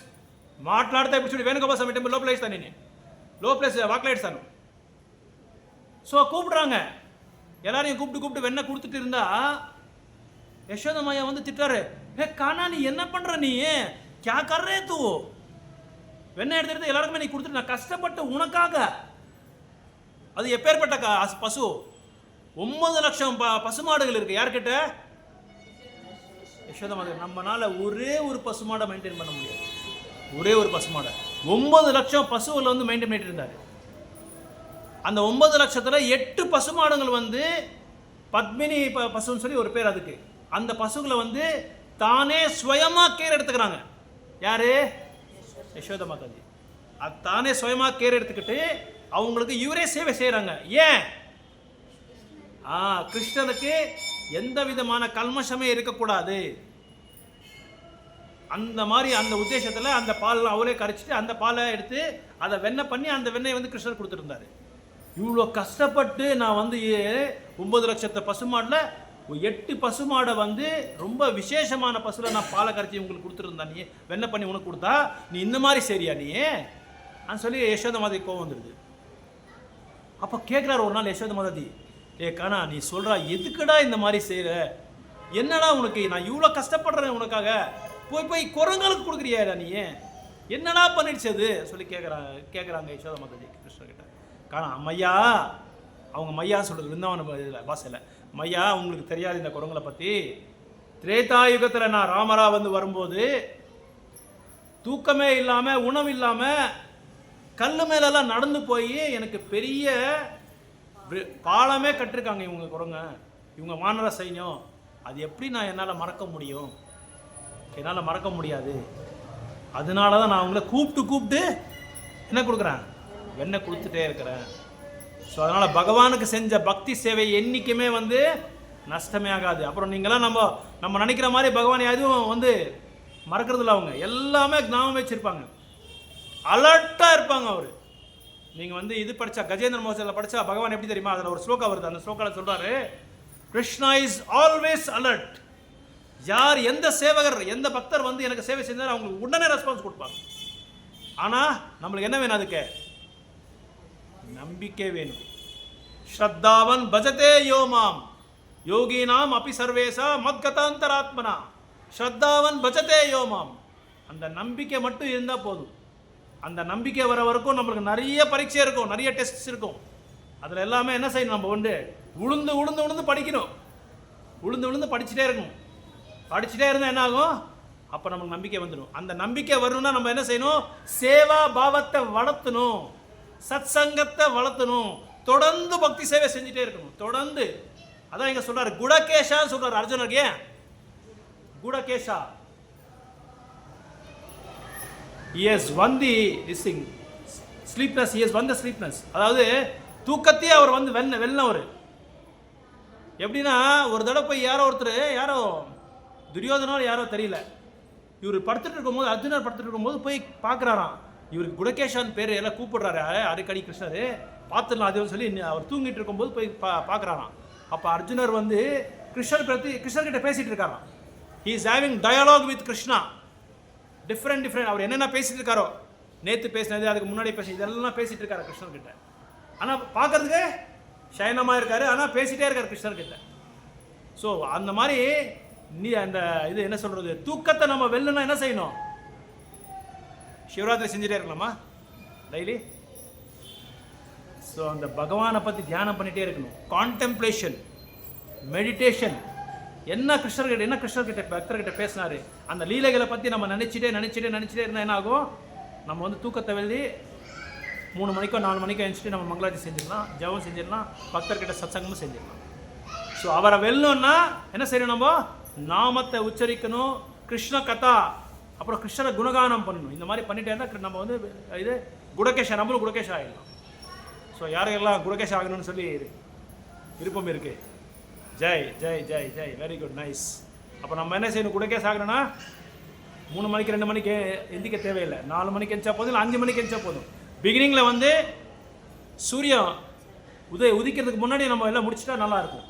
మాట్లాడితే ఇప్పుడు చూడు వేణుగోపాల స్వామి టెంపుల్ లోపల వేస్తాను నేను வாக்கில் எடுத்தானு. ஸோ கூப்பிடுறாங்க எல்லாரையும் கூப்பிட்டு வெண்ணெய் கொடுத்துட்டு இருந்தா யசோதா மையா வந்து திட்டாரு, ஹே கானா நீ என்ன பண்ற? நீ கே கர்றே தூ? வெண்ணெய் எடுத்துட்டு எல்லாருக்குமே நீ கொடுத்துட்டு, நான் கஷ்டப்பட்டு உனக்காக. அது எப்பேற்பட்ட பசு? 9 லட்சம் பசுமாடுகள் இருக்கு. யார்கிட்ட? யசோதா மாதா. நம்மளால ஒரே ஒரு பசுமாடை மெயின்டைன் பண்ண முடியாது. ஒரே ஒரு பசுமாடை 9 லட்சம் பசுவில் வந்து மெயின்டைன் பண்ணிட்டு இருந்தாரு. அந்த 9 லட்சத்தில் 8 பசுமாடுகள் வந்து பத்மினி பசுன்னு சொல்லி ஒரு பேர் அதுக்கு. அந்த பசுகளை வந்து தானே சுயமா கேர் எடுத்துக்கிறாங்க. யாரு? யசோதா மாதாஜி. அது தானே சுயமா கேர் எடுத்துக்கிட்டு அவங்களுக்கு இவரே சேவை செய்யறாங்க. ஏன்? கிருஷ்ணனுக்கு எந்த விதமான கல்மஷமே இருக்கக்கூடாது. அந்த மாதிரி அந்த உத்தேசத்தில் அந்த பால் அவரே கரைச்சிட்டு அந்த பாலை எடுத்து அதை வெண்ணெய் பண்ணி அந்த வெண்ணெய் வந்து கிருஷ்ணர் கொடுத்துருந்தாரு. இவ்வளோ கஷ்டப்பட்டு நான் வந்து 9 லட்சத்தை பசுமாடில் 8 பசுமாடை வந்து ரொம்ப விசேஷமான பசுவில் நான் பாலை கரைச்சி உங்களுக்கு கொடுத்துருந்தேன். நீ வெண்ணெய் பண்ணி உனக்கு கொடுத்தா நீ இந்த மாதிரி சரியா நீ சொல்லி யசோதா மாதாஜி கோவம் வந்துடுது. அப்போ கேட்குறாரு ஒரு நாள் யசோதா மாதாஜி, கானா நீ சொல்கிறா எதுக்குடா இந்த மாதிரி செய்கிற? என்னடா உனக்கு, நான் இவ்வளோ கஷ்டப்படுறேன் உனக்காக, போய் போய் குரங்களுக்கு கொடுக்குறியாடா நீ, என்னடா பண்ணிடுச்சு அது சொல்லி கேட்குறாங்க யசோதா மாதாஜி கிருஷ்ணர்கிட்ட. காரணம் மையா, அவங்க மையா சொல்கிறது விருந்தாவன இதில் பாசையில், மையா உங்களுக்கு தெரியாது இந்த குரங்களை பற்றி. திரேதாயுகத்தில் நான் ராமரா வந்து வரும்போது தூக்கமே இல்லாமல் உணவு இல்லாமல் கல் மேலெல்லாம் நடந்து போய் எனக்கு பெரிய பாலமே கட்டிருக்காங்க இவங்க குரங்க, இவங்க வானர சைன்யம். அது எப்படி நான் என்னால் மறக்க முடியும், என்னால் மறக்க முடியாது. அதனால தான் நான் அவங்கள கூப்பிட்டு என்ன கொடுக்குறேன், வெண்ணெய் கொடுத்துட்டே இருக்கிறேன். ஸோ அதனால் பகவானுக்கு செஞ்ச பக்தி சேவை என்றைக்குமே வந்து நஷ்டமே ஆகாது. அப்புறம் நீங்களாம் நம்ம நினைக்கிற மாதிரி பகவான் எதுவும் வந்து மறக்கிறதில்ல. அவங்க எல்லாமே ஞாபகம் வச்சுருப்பாங்க, அலர்ட்டாக இருப்பாங்க. அவர் நீங்கள் வந்து இது படித்தா கஜேந்திர மோகனில் படித்தா பகவான் எப்படி தெரியுமா, அதில் ஒரு ஸ்லோகா வருது. அந்த ஸ்லோகாவில் சொல்கிறாரு, கிருஷ்ணா இஸ் ஆல்வேஸ் அலர்ட். யார் எந்த சேவகர் எந்த பக்தர் வந்து எனக்கு சேவை செஞ்சாலும் அவங்களுக்கு உடனே ரெஸ்பான்ஸ் கொடுப்பாங்க. ஆனால் நம்மளுக்கு என்ன வேணும், அதுக்கு நம்பிக்கை வேணும். ஸ்ரத்தாவன் பஜதே யோமாம் யோகினாம் அபி சர்வேசா மத்கதாந்தராத்மனா. ஸ்ரத்தாவன் பஜதே யோமாம், அந்த நம்பிக்கை மட்டும் இருந்தால் போதும். அந்த நம்பிக்கை வர வரைக்கும் நம்மளுக்கு நிறைய பரீட்சை இருக்கும், நிறைய டெஸ்ட்ஸ் இருக்கும். அதில் எல்லாமே என்ன செய்யணும், நம்ம வந்து உளுந்து படிக்கணும், உளுந்து படிச்சுட்டே இருக்கணும். படிச்சுட்டே இருந்தால் என்ன ஆகும், அப்போ நமக்கு நம்பிக்கை வந்துடும். அந்த நம்பிக்கை வரணும்னா நம்ம என்ன செய்யணும், சேவா பாவத்தை வளர்த்தணும், சத் சங்கத்தை வளர்த்தணும், தொடர்ந்து பக்தி சேவை செஞ்சுட்டே இருக்கணும். தொடர்ந்து அதான் இங்கே சொல்கிறார், குடகேஷா சொல்கிறார் அர்ஜுனருக்கு. ஏன் குடகேஷா? he has won the this thing sleepness, he has won the sleepness. அதாவது தூக்கத்தையே அவர் வந்து வெல்லவர். எப்படின்னா, ஒரு தடவை போய் யாரோ துரியோதனோ யாரோ தெரியல, இவர் படுத்துட்டு இருக்கும்போது, அர்ஜுனர் படுத்துட்டு இருக்கும்போது போய் பார்க்குறாராம். இவருக்கு குடகேஷான்னு பேர் எல்லாம் கூப்பிடுறாரு அடிக்கடி கிருஷ்ணர், பார்த்துடலாம் அதுன்னு சொல்லி அவர் தூங்கிட்டு இருக்கும்போது போய் பார்க்குறாராம். அப்போ அர்ஜுனர் வந்து கிருஷ்ணர்கிட்ட பேசிகிட்டு இருக்காராம். he is having dialogue with Krishna. Different அவர் என்னென்ன பேசிட்டு இருக்காரோ, நேற்று பேசினது, அதுக்கு முன்னாடி பேசி, இதெல்லாம் பேசிட்டு இருக்காரு கிருஷ்ணர்கிட்ட. ஆனால் பார்க்கறதுக்கு சயனமாக இருக்காரு, ஆனால் பேசிகிட்டே இருக்கார் கிருஷ்ணர்கிட்ட. ஸோ அந்த மாதிரி அந்த இது என்ன சொல்கிறது, தூக்கத்தை நம்ம வெல்லுனா என்ன செய்யணும், சிவராத்திரி செஞ்சுட்டே இருக்கலாமா டெய்லி. ஸோ அந்த பகவானை பற்றி தியானம் பண்ணிகிட்டே இருக்கணும். Contemplation, meditation. என்ன கிருஷ்ணர்கிட்ட பக்தர்கிட்ட பேசினாரு, அந்த லீலைகளை பற்றி நம்ம நினச்சிட்டே இருந்தால் என்ன ஆகும், நம்ம வந்து தூக்கத்தை வெள்ளி 3 மணிக்கோ 4 மணிக்கோ எழுந்துட்டு நம்ம மங்களாஜி செஞ்சிடலாம், ஜபம் செஞ்சிடலாம், பக்தர்கிட்ட சத்சங்கமும் செஞ்சிடலாம். ஸோ அவரை வெல்லணும்னா என்ன செய்யணும், நம்ம நாமத்தை உச்சரிக்கணும், கிருஷ்ண கதா, அப்புறம் கிருஷ்ணரை குணகானம் பண்ணணும். இந்த மாதிரி பண்ணிட்டே இருந்தால் நம்ம வந்து இது குடகேஷா, நம்மளும் குடகேஷா ஆகிடலாம். ஸோ யாருக்கெல்லாம் குடகேஷ் ஆகணும்னு சொல்லி விருப்பம் இருக்குது, Jai Jai Jai Jai, very good, nice. அப்போ நம்ம என்ன செய்யணும், குடகேஷ் ஆகணும்னா 3 மணிக்கு 2 மணிக்கு எந்திக்க தேவையில்லை, 4 மணிக்கு எந்திச்சா போதும், இல்லை 5 மணிக்கு எந்திச்சா போதும். பிகினிங்கில் வந்து சூரியன் உதிக்கிறதுக்கு முன்னாடி நம்ம எல்லாம் முடிச்சுட்டா நல்லாயிருக்கும்,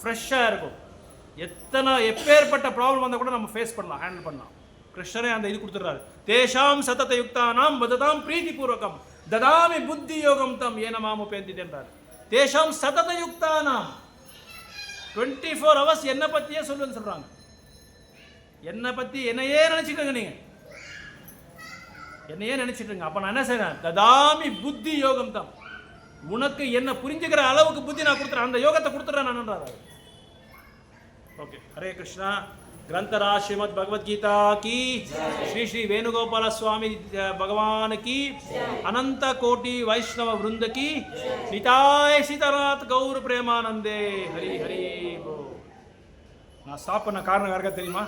ஃப்ரெஷ்ஷாக இருக்கும். எப்பேற்பட்ட ப்ராப்ளம் வந்தால் கூட நம்ம ஃபேஸ் பண்ணலாம், ஹேண்டில் பண்ணலாம். கிருஷ்ணரே அந்த இது கொடுத்துட்றாரு, தேஷாம் சதத யுக்தானாம் வததாம் பிரீதி பூர்வகம் ததாமி புத்தி யோகம் தம் ஏனமாமு பேந்திட்டு என்றார். தேஷாம் சதத யுக்தானாம், 24 hours என்னை பற்றியே சொல்லுன்னு சொல்கிறாங்க. என்னை பற்றி என்னையே நினச்சிக்கோங்க, நீங்கள் என்னையே நினச்சிட்டுருங்க. அப்போ நான் என்ன செய்கிறேன், ததாமி புத்தி யோகம் தம், உனக்கு என்ன புரிஞ்சுக்கிற அளவுக்கு புத்தி நான் கொடுத்துறேன், அந்த யோகத்தை கொடுத்துட்றேன் நான்ன்றாரு. ஓகே, ஹரே கிருஷ்ணா. ग्रंथरा श्रीमद् भगवद गीता की, श्री श्री वेणुगोपाल स्वामी भगवान की, अनंत कोटि वैष्णव वृंद की, निताय सीतानाथ गौर प्रेमानंदे, हरि हरि बोल. நான் ஸ்டாப் பண்ண காரணம் யாருக்கா தெரியுமா?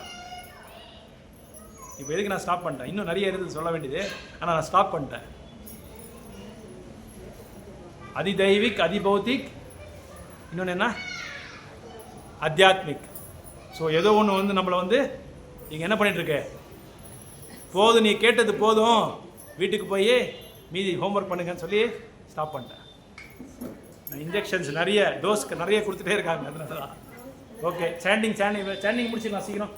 இப்போ எதுக்கு நான் ஸ்டாப் பண்ணிட்டேன், இன்னும் நிறைய இருந்து சொல்ல வேண்டியது, ஆனால் நான் ஸ்டாப் பண்ணிட்டேன். அதிதைவிக், அதிபௌத்திக், இன்னொன்று என்ன, ஆத்தியாத்மிக். ஸோ ஏதோ ஒன்று வந்து நம்மளை வந்து நீங்கள் என்ன பண்ணிகிட்ருக்க, போதும் நீ கேட்டது போதும், வீட்டுக்கு போய் மீதி ஹோம்ஒர்க் பண்ணுங்கன்னு சொல்லி ஸ்டாப் பண்ணிட்டேன். இன்ஜெக்ஷன்ஸ் நிறைய டோஸ்க்கு நிறைய கொடுத்துட்டே இருக்காங்க, அதனால தான். ஓகே, சாண்டிங் முடிச்சிடலாம் சீக்கிரம்.